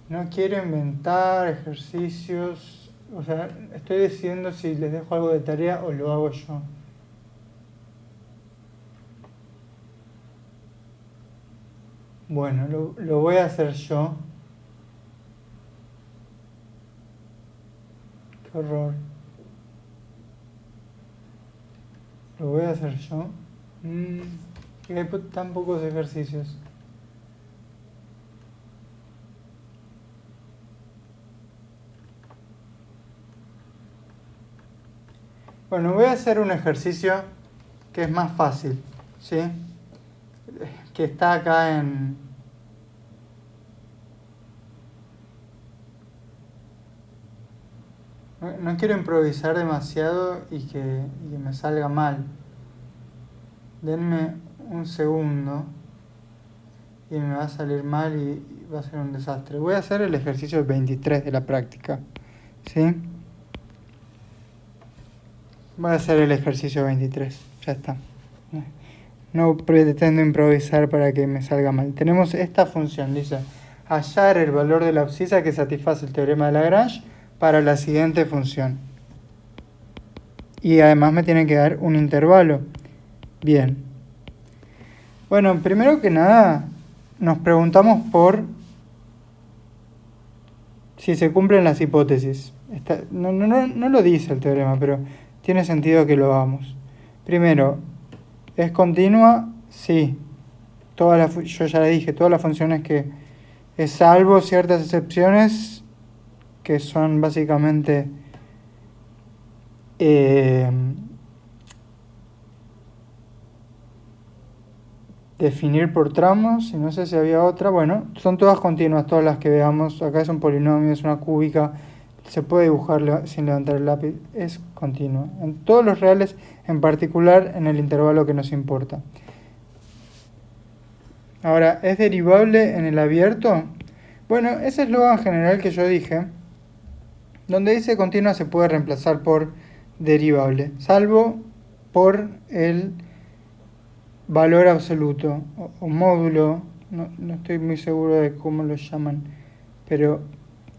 no quiero inventar ejercicios, o sea, estoy decidiendo si les dejo algo de tarea o lo hago yo. Bueno, lo voy a hacer yo. Qué horror. Lo voy a hacer yo. Que hay tan pocos ejercicios. Bueno, voy a hacer un ejercicio que es más fácil, ¿sí? Que está acá en... No quiero improvisar demasiado y que me salga mal. Denme un segundo y me va a salir mal y va a ser un desastre. Voy a hacer el ejercicio 23 de la práctica, ¿sí? Voy a hacer el ejercicio 23, ya está. No pretendo improvisar para que me salga mal. Tenemos esta función, dice, hallar el valor de la abscisa que satisface el teorema de Lagrange para la siguiente función. Y además me tienen que dar un intervalo. Bien. Bueno, primero que nada, nos preguntamos por si se cumplen las hipótesis. No lo dice el teorema, pero tiene sentido que lo hagamos. Primero, ¿es continua? Sí. Yo ya le dije, todas las funciones que es salvo ciertas excepciones que son básicamente definir por tramos, y no sé si había otra. Bueno, son todas continuas, todas las que veamos. Acá es un polinomio, es una cúbica, se puede dibujar sin levantar el lápiz, es continua. En todos los reales, en particular en el intervalo que nos importa. Ahora, ¿es derivable en el abierto? Bueno, ese eslogan general que yo dije, donde dice continua se puede reemplazar por derivable, salvo por el valor absoluto o módulo, no estoy muy seguro de cómo lo llaman, pero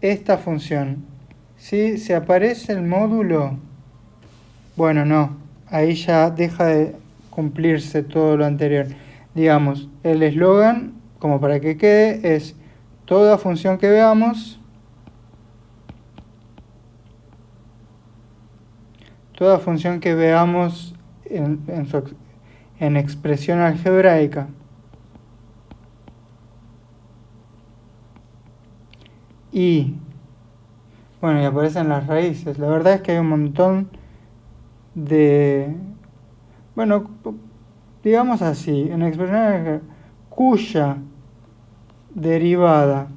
esta función, si se aparece el módulo, bueno, no, ahí ya deja de cumplirse todo lo anterior. Digamos, el eslogan, como para que quede, es toda función que veamos, en expresión algebraica y, bueno, y aparecen las raíces. La verdad es que hay un montón de, bueno, digamos así, en expresión algebraica cuya derivada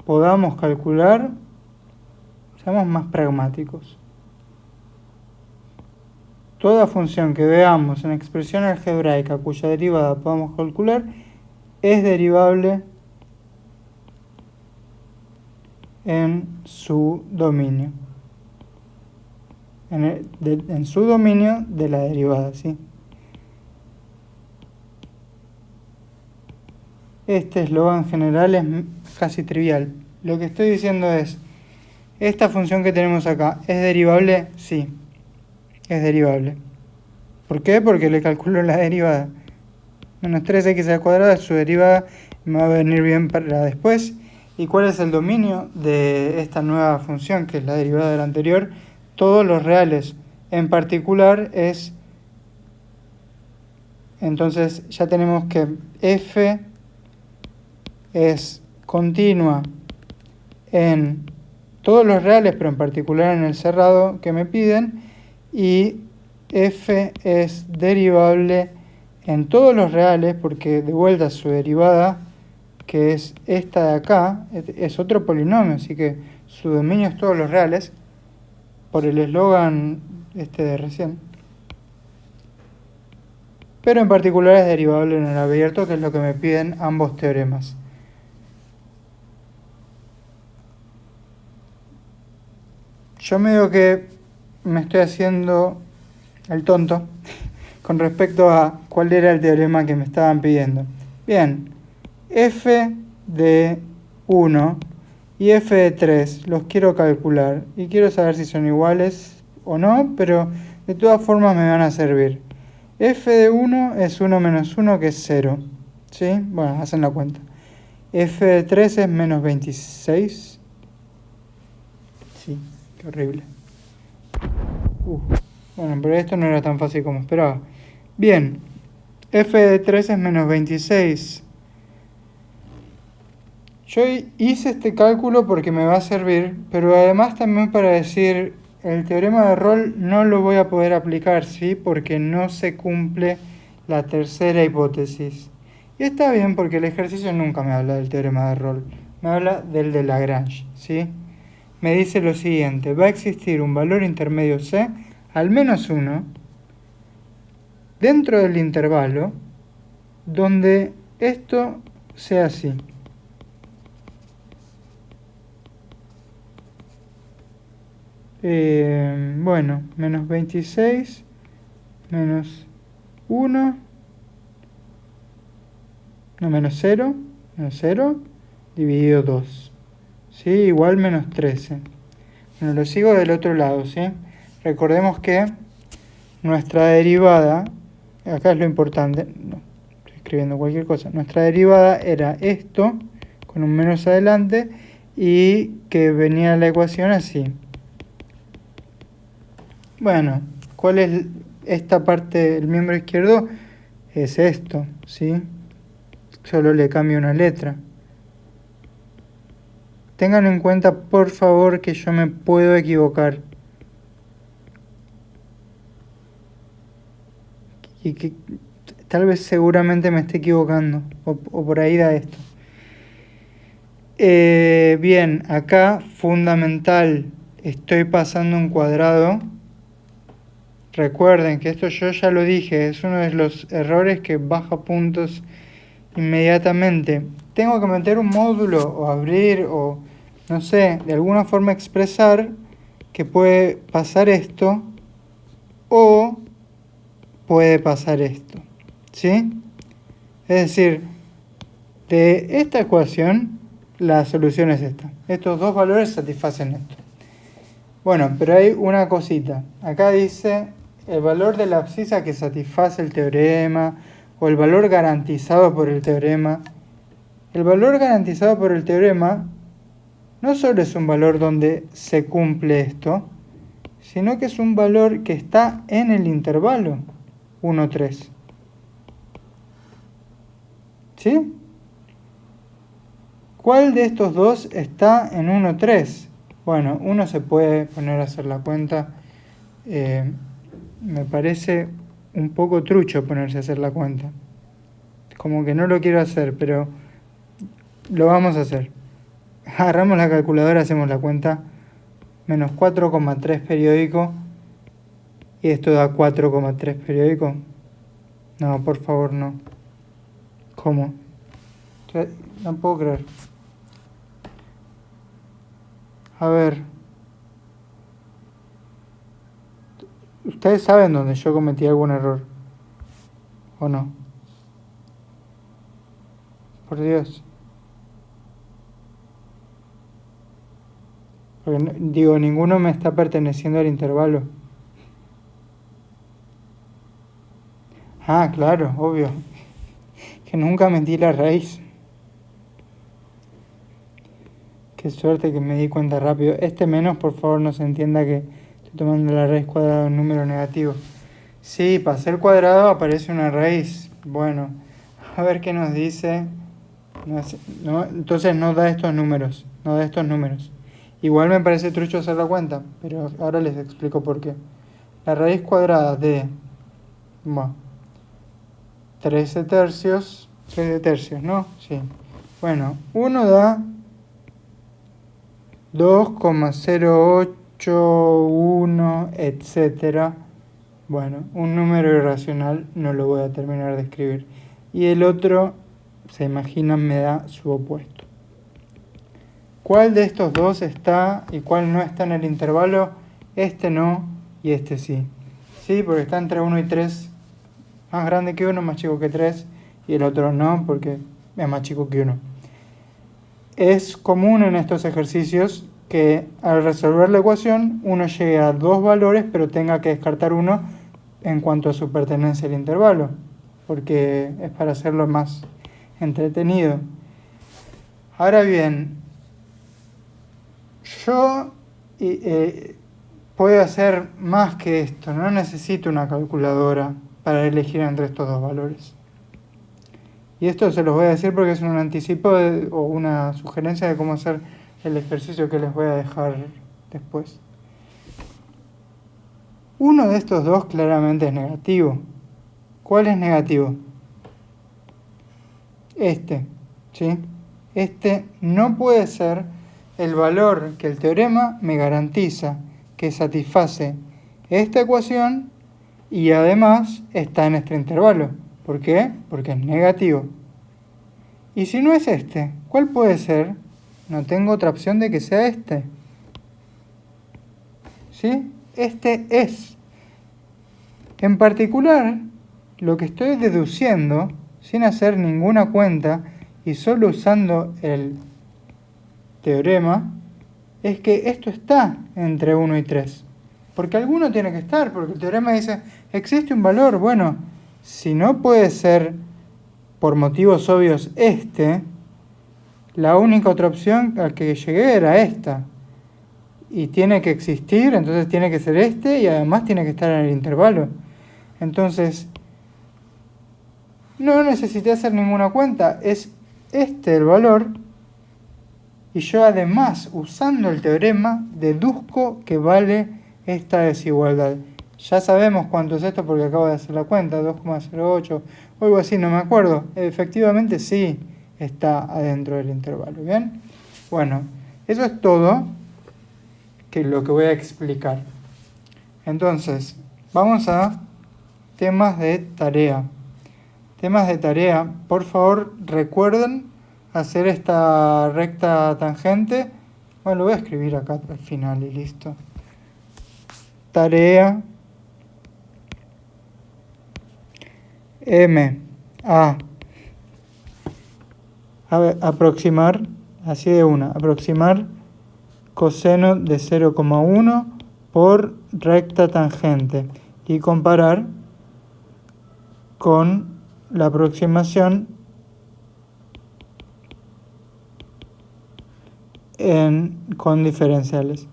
podamos calcular, seamos más pragmáticos. Toda función que veamos en expresión algebraica cuya derivada podamos calcular es derivable en su dominio. En su dominio de la derivada, ¿sí? Este eslogan general es casi trivial. Lo que estoy diciendo es, esta función que tenemos acá, ¿es derivable? Sí, es derivable. ¿Por qué? Porque le calculo la derivada. Menos 3x al cuadrado es su derivada, me va a venir bien para después. ¿Y cuál es el dominio de esta nueva función, que es la derivada de la anterior? Todos los reales. En particular es, entonces ya tenemos que f es continua en todos los reales, pero en particular en el cerrado que me piden, y f es derivable en todos los reales, porque de vuelta su derivada, que es esta de acá, es otro polinomio, así que su dominio es todos los reales, por el eslogan de recién. Pero en particular es derivable en el abierto, que es lo que me piden ambos teoremas. Yo medio que me estoy haciendo el tonto con respecto a cuál era el teorema que me estaban pidiendo. Bien, f de 1 y f de 3 los quiero calcular y quiero saber si son iguales o no, pero de todas formas me van a servir. F de 1 es 1 menos 1, que es 0. ¿Sí? Bueno, hacen la cuenta. F de 3 es menos 26. Sí, qué horrible. Bueno, pero esto no era tan fácil como esperaba. Bien, f de 3 es menos 26. Yo hice este cálculo porque me va a servir, pero además también para decir, el teorema de Rolle no lo voy a poder aplicar, ¿sí? Porque no se cumple la tercera hipótesis. Y está bien porque el ejercicio nunca me habla del teorema de Rolle, me habla del de Lagrange, ¿sí? Me dice lo siguiente: va a existir un valor intermedio C, al menos uno, dentro del intervalo, donde esto sea así. Bueno, menos 26, menos 1, no, menos 0, dividido 2. ¿Sí? Igual menos 13. Bueno, lo sigo del otro lado, ¿sí? Recordemos que nuestra derivada, acá es lo importante, no, estoy escribiendo cualquier cosa, nuestra derivada era esto, con un menos adelante, y que venía la ecuación así. Bueno, ¿cuál es esta parte del miembro izquierdo? Es esto, ¿sí? Solo le cambio una letra. Tengan en cuenta, por favor, que yo me puedo equivocar. Y que tal vez seguramente me esté equivocando. O por ahí da esto. Bien, acá, fundamental, estoy pasando un cuadrado. Recuerden que esto yo ya lo dije, es uno de los errores que baja puntos inmediatamente. Tengo que meter un módulo o abrir o, no sé, de alguna forma expresar que puede pasar esto o puede pasar esto, ¿sí? Es decir, de esta ecuación la solución es esta. Estos dos valores satisfacen esto. Bueno, pero hay una cosita. Acá dice el valor de la abscisa que satisface el teorema o el valor garantizado por el teorema. El valor garantizado por el teorema no solo es un valor donde se cumple esto, sino que es un valor que está en el intervalo 1, 3. ¿Sí? ¿Cuál de estos dos está en 1, 3? Bueno, uno se puede poner a hacer la cuenta. Me parece un poco trucho ponerse a hacer la cuenta. Como que no lo quiero hacer, pero lo vamos a hacer. Agarramos la calculadora, hacemos la cuenta. Menos 4,3 periódico. Y esto da 4,3 periódico. No, por favor, no. ¿Cómo? No puedo creer. A ver. Ustedes saben dónde yo cometí algún error. ¿O no? Por Dios. Porque, digo, ninguno me está perteneciendo al intervalo. Ah, claro, obvio. Que nunca metí la raíz. Qué suerte que me di cuenta rápido. Este menos, por favor, no se entienda que estoy tomando la raíz cuadrada de un número negativo. Sí, para ser cuadrado aparece una raíz. Bueno, a ver qué nos dice Entonces no da estos números. No da estos números. Igual me parece trucho hacer la cuenta, pero ahora les explico por qué. La raíz cuadrada de 13 tercios. 13 tercios, ¿no? Sí. Bueno, 1 da 2,081, etcétera. Bueno, un número irracional no lo voy a terminar de escribir. Y el otro, se imaginan, me da su opuesto. ¿Cuál de estos dos está y cuál no está en el intervalo? Este no y este sí. Sí, porque está entre 1 y 3. Más grande que 1, más chico que 3. Y el otro no, porque es más chico que 1. Es común en estos ejercicios que al resolver la ecuación uno llegue a dos valores, pero tenga que descartar uno en cuanto a su pertenencia al intervalo, porque es para hacerlo más entretenido. Ahora bien, yo puedo hacer más que esto, no necesito una calculadora para elegir entre estos dos valores. Y esto se los voy a decir porque es un anticipo o una sugerencia de cómo hacer el ejercicio que les voy a dejar después. Uno de estos dos claramente es negativo. ¿Cuál es negativo? Este, ¿sí? Este no puede ser el valor que el teorema me garantiza que satisface esta ecuación y además está en este intervalo. ¿Por qué? Porque es negativo. Y si no es este, ¿cuál puede ser? No tengo otra opción de que sea este. ¿Sí? Este es. En particular, lo que estoy deduciendo, sin hacer ninguna cuenta y solo usando el teorema, es que esto está entre 1 y 3. Porque alguno tiene que estar, porque el teorema dice, existe un valor. Bueno, si no puede ser por motivos obvios este, la única otra opción a que llegué era esta. Y tiene que existir, entonces tiene que ser este y además tiene que estar en el intervalo. Entonces, no necesité hacer ninguna cuenta, es este el valor. Y yo además, usando el teorema, deduzco que vale esta desigualdad. Ya sabemos cuánto es esto porque acabo de hacer la cuenta, 2,08 o algo así, no me acuerdo. Efectivamente sí está adentro del intervalo, ¿bien? Bueno, eso es todo que lo que voy a explicar. Entonces, vamos a temas de tarea. Temas de tarea, por favor recuerden hacer esta recta tangente. Bueno, lo voy a escribir acá al final y listo. Tarea M A. A ver, aproximar, así de una, aproximar coseno de 0,1 por recta tangente y comparar con la aproximación con diferenciales,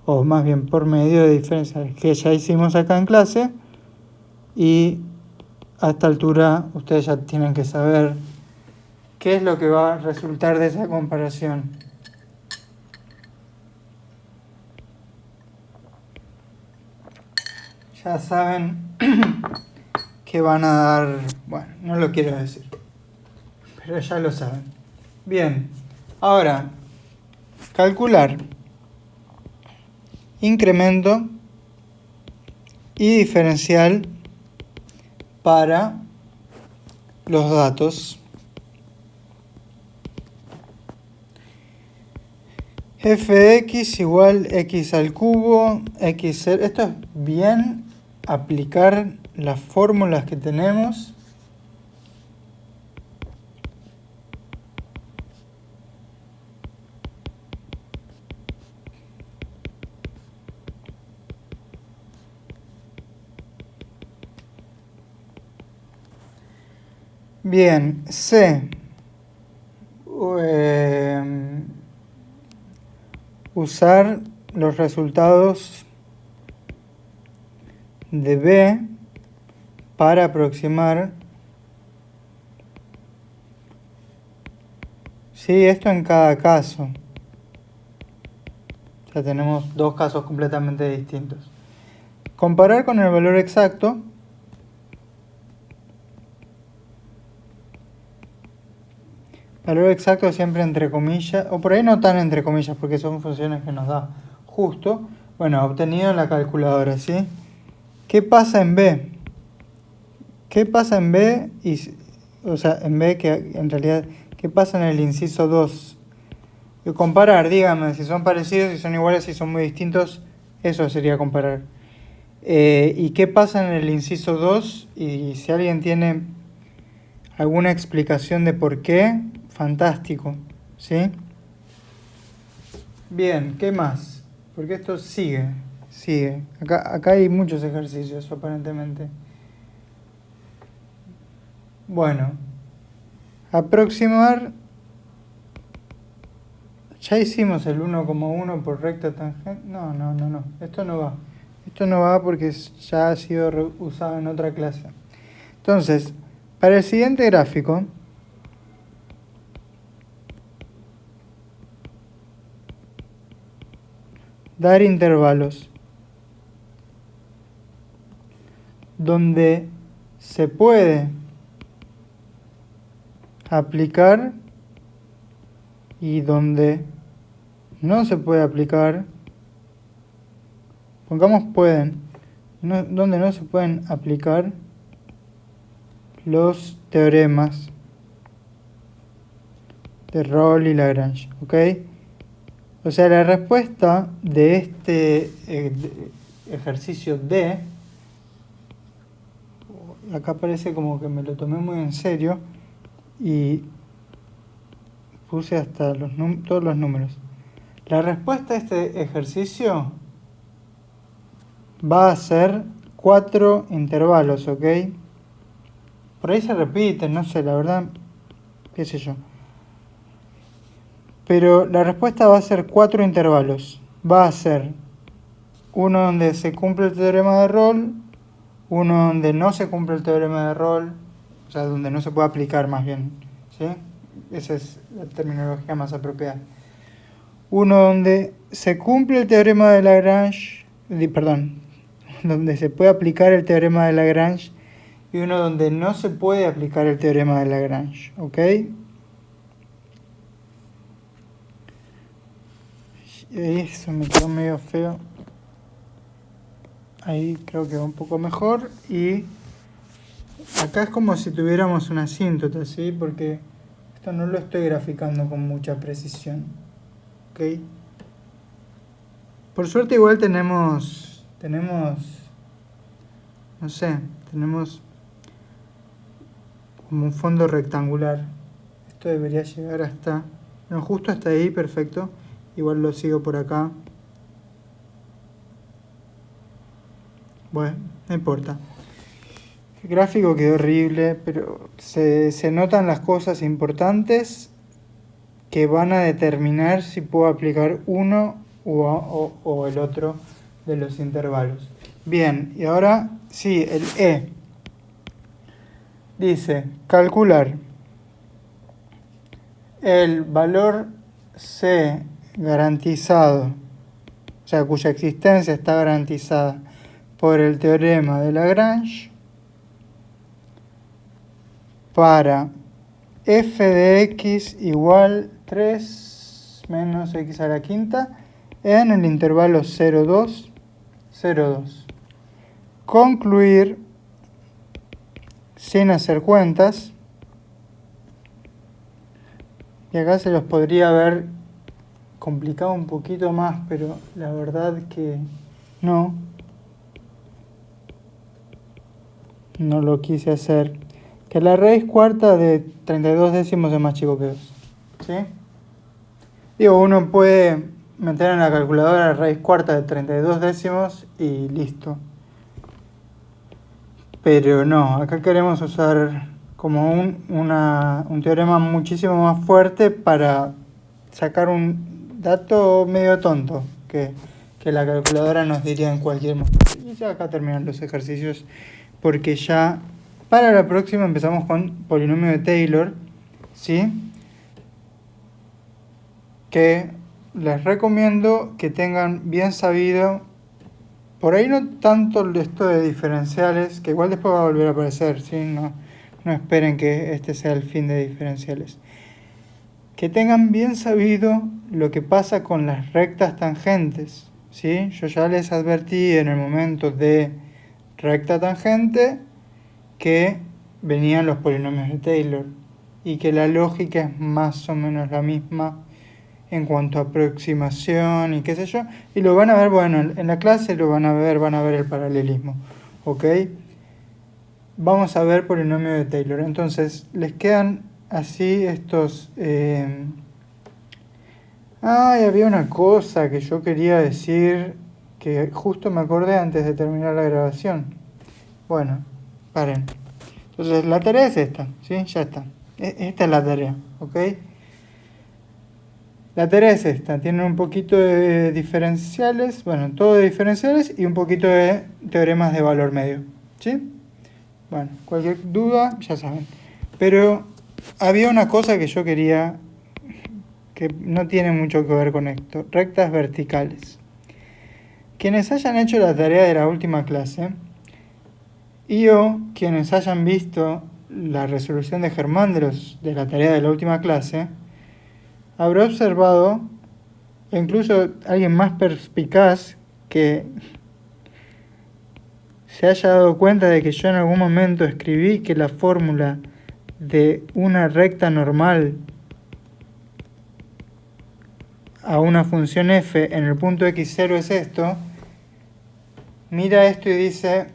o más bien por medio de diferenciales, que ya hicimos acá en clase, y a esta altura ustedes ya tienen que saber qué es lo que va a resultar de esa comparación. Ya saben que van a dar, bueno, no lo quiero decir, pero ya lo saben. Bien, ahora, calcular incremento y diferencial para los datos f de x igual x al cubo, x. Esto es bien aplicar las fórmulas que tenemos. Bien, C. Usar los resultados de B para aproximar Sí, esto en cada caso. O sea, tenemos dos casos completamente distintos. Comparar con el valor exacto. Valor exacto siempre entre comillas, o por ahí no tan entre comillas, porque son funciones que nos da justo. Bueno, obtenido en la calculadora, ¿sí? ¿Qué pasa en B? ¿Qué pasa en B? O sea, en B, que en realidad, ¿qué pasa en el inciso 2? Y comparar, dígame, si son parecidos, si son iguales, si son muy distintos, eso sería comparar. ¿Y qué pasa en el inciso 2? Y si alguien tiene alguna explicación de por qué, fantástico, ¿sí? Bien, ¿qué más? Porque esto sigue. Acá hay muchos ejercicios, aparentemente. Bueno, aproximar. Ya hicimos el 1,1 por recta tangente. No. Esto no va. Esto no va porque ya ha sido usado en otra clase. Entonces, para el siguiente gráfico, dar intervalos donde se puede aplicar y donde no se puede aplicar. Pongamos pueden, donde no se pueden aplicar los teoremas de Rolle y Lagrange, ¿ok? O sea, la respuesta de este ejercicio D, acá parece como que me lo tomé muy en serio y puse hasta todos los números. La respuesta a este ejercicio va a ser 4 intervalos, ¿ok? Por ahí se repite, no sé, la verdad, qué sé yo. Pero la respuesta va a ser 4 intervalos. Va a ser uno donde se cumple el teorema de Rolle, uno donde no se cumple el teorema de Rolle, o sea, donde no se puede aplicar más bien, ¿sí? Esa es la terminología más apropiada. Uno donde se cumple el teorema de Lagrange, donde se puede aplicar el teorema de Lagrange, y uno donde no se puede aplicar el teorema de Lagrange, ¿ok? Eso me quedó medio feo. Ahí creo que va un poco mejor. Y acá es como si tuviéramos una asíntota, ¿sí? Porque esto no lo estoy graficando con mucha precisión, ¿ok? Por suerte igual tenemos, no sé, tenemos como un fondo rectangular. Esto debería llegar hasta, no, justo hasta ahí, perfecto. Igual lo sigo por acá. Bueno, no importa. El gráfico quedó horrible, pero se notan las cosas importantes que van a determinar si puedo aplicar uno o el otro de los intervalos. Bien, y ahora sí, el E. Dice, calcular el valor C garantizado, o sea, cuya existencia está garantizada por el teorema de Lagrange para f de x igual 3 menos x a la quinta en el intervalo 0,2, 0,2. Concluir sin hacer cuentas. Y acá se los podría haber complicado un poquito más, pero la verdad que no lo quise hacer. Que la raíz cuarta de 32 décimos es más chico que 2. ¿Sí? Digo, uno puede meter en la calculadora la raíz cuarta de 32 décimos y listo. Pero no, acá queremos usar como un teorema muchísimo más fuerte para sacar un dato medio tonto que la calculadora nos diría en cualquier momento. Y ya acá terminan los ejercicios porque ya para la próxima empezamos con polinomio de Taylor, ¿sí? que les recomiendo que tengan bien sabido, por ahí no tanto esto de diferenciales, que igual después va a volver a aparecer, ¿sí? No esperen que este sea el fin de diferenciales. Que tengan bien sabido lo que pasa con las rectas tangentes, ¿sí? Yo ya les advertí en el momento de recta tangente que venían los polinomios de Taylor y que la lógica es más o menos la misma en cuanto a aproximación y qué sé yo, y lo van a ver, bueno, en la clase lo van a ver el paralelismo, ¿ok? Vamos a ver polinomio de Taylor, entonces les quedan así estos... había una cosa que yo quería decir que justo me acordé antes de terminar la grabación. Bueno, paren. Entonces la tarea es esta, ¿sí? Ya está. Esta es la tarea, ¿ok? La tarea es esta, tienen un poquito de diferenciales, bueno, todo de diferenciales y un poquito de teoremas de valor medio, ¿sí? Bueno, cualquier duda, ya saben. Pero había una cosa que yo quería, que no tiene mucho que ver con esto, rectas verticales. Quienes hayan hecho la tarea de la última clase, y o quienes hayan visto la resolución de Germán de la tarea de la última clase, habrá observado, e incluso alguien más perspicaz que se haya dado cuenta de que yo en algún momento escribí que la fórmula de una recta normal a una función f en el punto x0 es esto, mira esto y dice,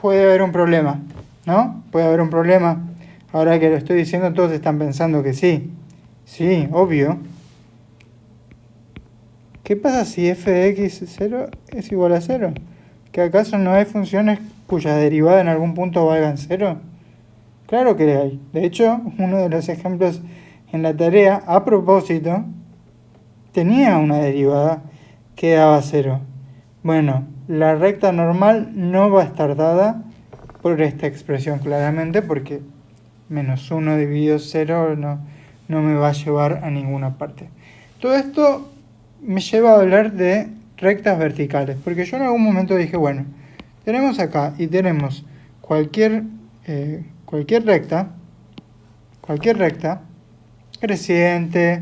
puede haber un problema, ¿no? Puede haber un problema. Ahora que lo estoy diciendo todos están pensando que sí. Sí, obvio. ¿Qué pasa si f de x0 es igual a 0? ¿Que acaso no hay funciones cuya derivada en algún punto valgan 0? Claro que hay. De hecho, uno de los ejemplos en la tarea, a propósito, tenía una derivada que daba 0. Bueno, la recta normal no va a estar dada por esta expresión claramente, porque menos 1 dividido 0 no me va a llevar a ninguna parte. Todo esto me lleva a hablar de rectas verticales, porque yo en algún momento dije, bueno, tenemos acá y tenemos cualquier recta, creciente,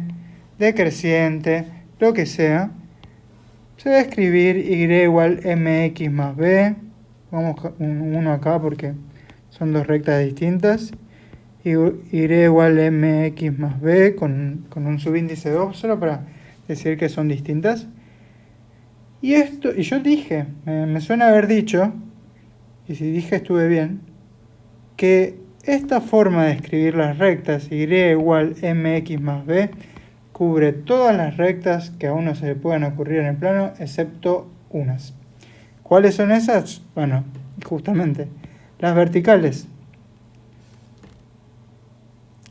decreciente, lo que sea, se va a escribir y igual mx más b, vamos uno acá porque son dos rectas distintas, y igual mx más b con un subíndice 2, solo para decir que son distintas. Y yo dije, me suena haber dicho, y si dije estuve bien, que esta forma de escribir las rectas, y igual mx más b, cubre todas las rectas que a uno se le puedan ocurrir en el plano, excepto unas. ¿Cuáles son esas? Bueno, justamente, las verticales.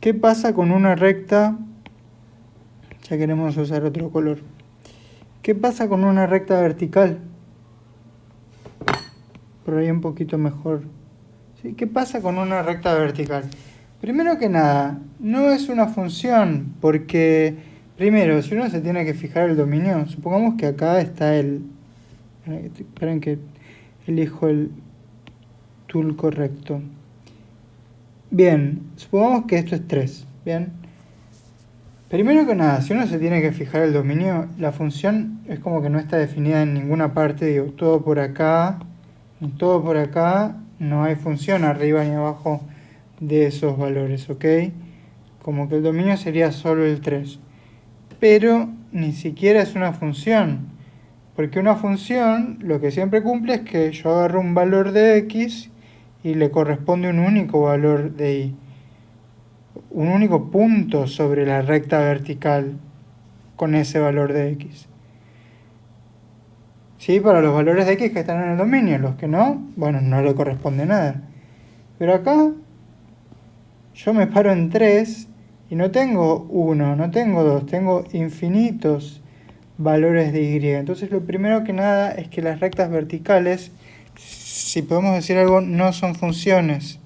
¿Qué pasa con una recta? Ya queremos usar otro color. ¿Qué pasa con una recta vertical? Por ahí un poquito mejor. ¿Sí? ¿Qué pasa con una recta vertical? Primero que nada, no es una función, porque primero, si uno se tiene que fijar el dominio, supongamos que acá está esperen que elijo el tool correcto. Bien, supongamos que esto es 3, ¿bien? Primero que nada, si uno se tiene que fijar el dominio, la función es como que no está definida en ninguna parte, digo, todo por acá, no hay función arriba ni abajo de esos valores, ¿ok? Como que el dominio sería solo el 3. Pero ni siquiera es una función, porque una función lo que siempre cumple es que yo agarro un valor de x y le corresponde un único valor de y. Un único punto sobre la recta vertical con ese valor de x. ¿Sí? Para los valores de x que están en el dominio, los que no, bueno, no le corresponde nada. Pero acá yo me paro en 3 y no tengo 1, no tengo 2, tengo infinitos valores de y. Entonces lo primero que nada es que las rectas verticales, si podemos decir algo, no son funciones.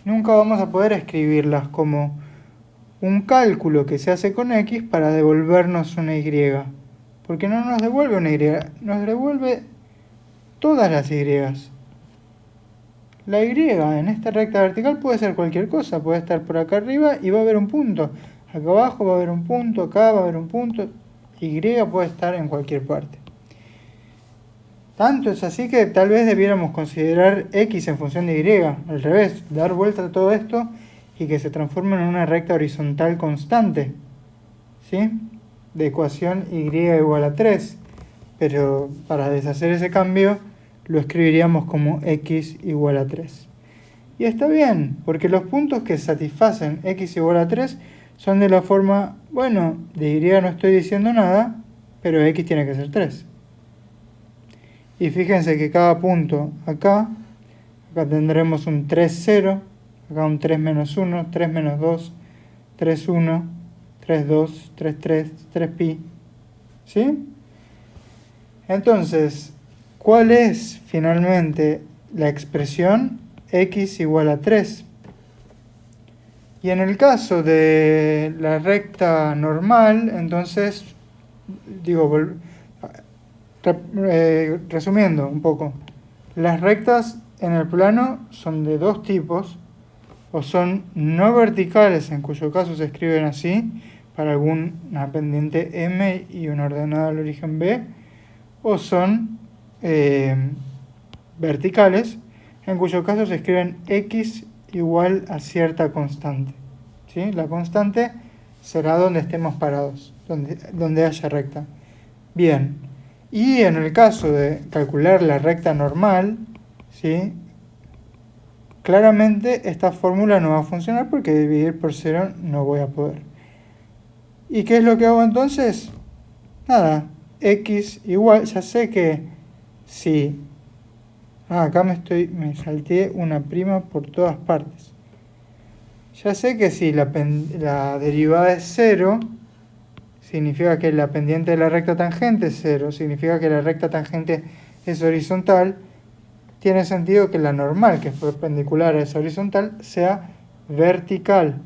Nunca vamos a poder escribirlas como un cálculo que se hace con x para devolvernos una y. Porque no nos devuelve una y, nos devuelve todas las y. La y en esta recta vertical puede ser cualquier cosa, puede estar por acá arriba y va a haber un punto. Acá abajo va a haber un punto, acá va a haber un punto. Y puede estar en cualquier parte. Tanto es así que tal vez debiéramos considerar x en función de y, al revés, dar vuelta a todo esto y que se transforme en una recta horizontal constante, ¿sí? De ecuación y igual a 3. Pero para deshacer ese cambio lo escribiríamos como x igual a 3. Y está bien, porque los puntos que satisfacen x igual a 3 son de la forma, bueno, de y no estoy diciendo nada, pero x tiene que ser 3. Y fíjense que cada punto acá tendremos un 3, 0, acá un 3 menos 1, 3 menos 2, 3, 1, 3, 2, 3, 3, 3 pi. ¿Sí? Entonces, ¿cuál es finalmente la expresión x igual a 3? Y en el caso de la recta normal, entonces, resumiendo un poco, las rectas en el plano son de dos tipos, o son no verticales, en cuyo caso se escriben así, para alguna pendiente m y una ordenada al origen b, o son verticales, en cuyo caso se escriben x igual a cierta constante. ¿Sí? La constante será donde estemos parados, donde haya recta. Bien, y en el caso de calcular la recta normal, ¿sí? Claramente esta fórmula no va a funcionar porque dividir por 0 no voy a poder. ¿Y qué es lo que hago entonces? Nada, x igual, ya sé que si... acá me salté una prima por todas partes. Ya sé que si la derivada es 0, significa que la pendiente de la recta tangente es 0, significa que la recta tangente es horizontal, tiene sentido que la normal, que es perpendicular a esa horizontal, sea vertical.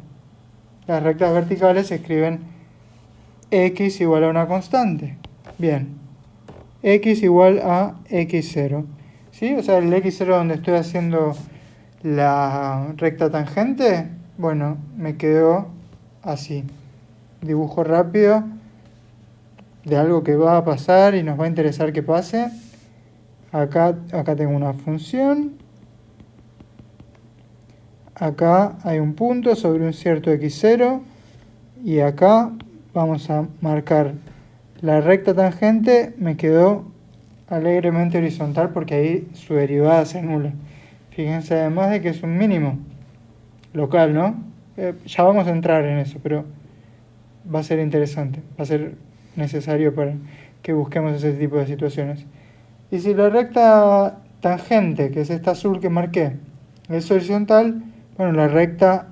Las rectas verticales se escriben x igual a una constante. Bien, x igual a x0. ¿Sí? O sea, el x0 donde estoy haciendo la recta tangente, bueno, me quedó así. Dibujo rápido de algo que va a pasar y nos va a interesar que pase. Acá tengo una función. Acá hay un punto sobre un cierto x0. Y acá vamos a marcar la recta tangente. Me quedó alegremente horizontal porque ahí su derivada se anula. Fíjense además de que es un mínimo local, ¿no? Ya vamos a entrar en eso, pero va a ser interesante, va a ser necesario para que busquemos ese tipo de situaciones. Y si la recta tangente, que es esta azul que marqué, es horizontal, bueno, la recta,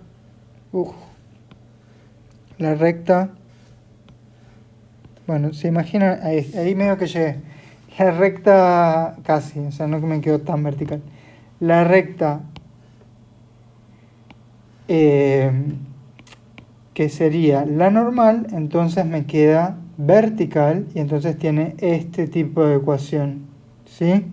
bueno, se imaginan, ahí medio que llegué, la recta casi, o sea, no que me quedó tan vertical, la recta que sería la normal, entonces me queda vertical y entonces tiene este tipo de ecuación, ¿sí?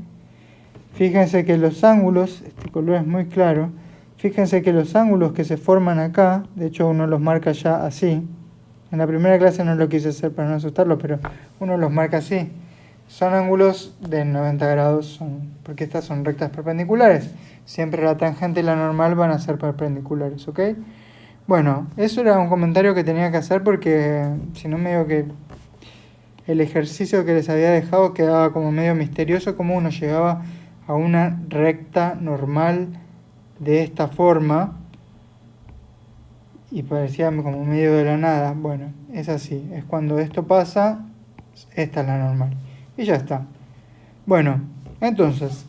Fíjense que los ángulos, este color es muy claro, fíjense que los ángulos que se forman acá, de hecho uno los marca ya así, en la primera clase no lo quise hacer para no asustarlo, pero uno los marca así, son ángulos de 90 grados, porque estas son rectas perpendiculares, siempre la tangente y la normal van a ser perpendiculares, ¿ok? Bueno, eso era un comentario que tenía que hacer porque si no medio que el ejercicio que les había dejado quedaba como medio misterioso, cómo uno llegaba a una recta normal de esta forma y parecía como medio de la nada. Bueno, es así, es cuando esto pasa, esta es la normal. Y ya está. Bueno, entonces,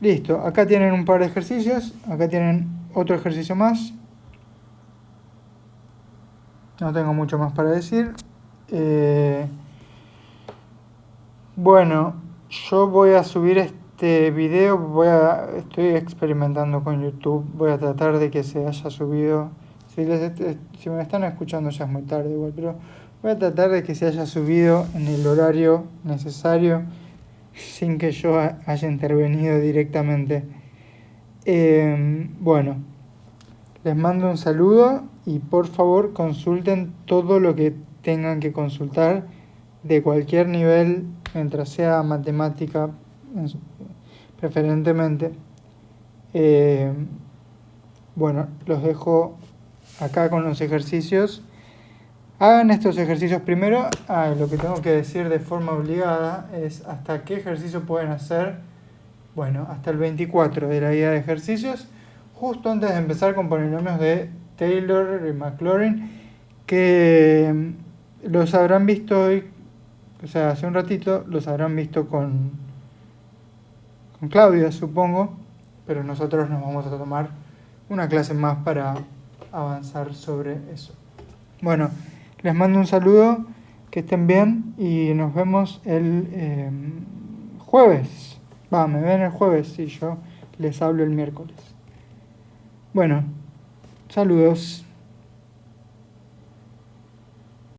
listo, acá tienen un par de ejercicios, acá tienen otro ejercicio más. No tengo mucho más para decir. Bueno, yo voy a subir este video, estoy experimentando con YouTube, voy a tratar de que se haya subido Si me están escuchando ya es muy tarde igual, pero voy a tratar de que se haya subido en el horario necesario sin que yo haya intervenido directamente. Bueno, les mando un saludo y por favor consulten todo lo que tengan que consultar de cualquier nivel, mientras sea matemática preferentemente. Bueno, los dejo acá con los ejercicios. Hagan estos ejercicios primero. Lo que tengo que decir de forma obligada es hasta qué ejercicio pueden hacer. Bueno, hasta el 24 de la guía de ejercicios, justo antes de empezar con polinomios de Taylor y Maclaurin, que los habrán visto hoy, o sea, hace un ratito, los habrán visto con Claudia, supongo, pero nosotros nos vamos a tomar una clase más para avanzar sobre eso. Bueno, les mando un saludo, que estén bien y nos vemos el jueves. Me ven el jueves y yo les hablo el miércoles. Bueno, saludos.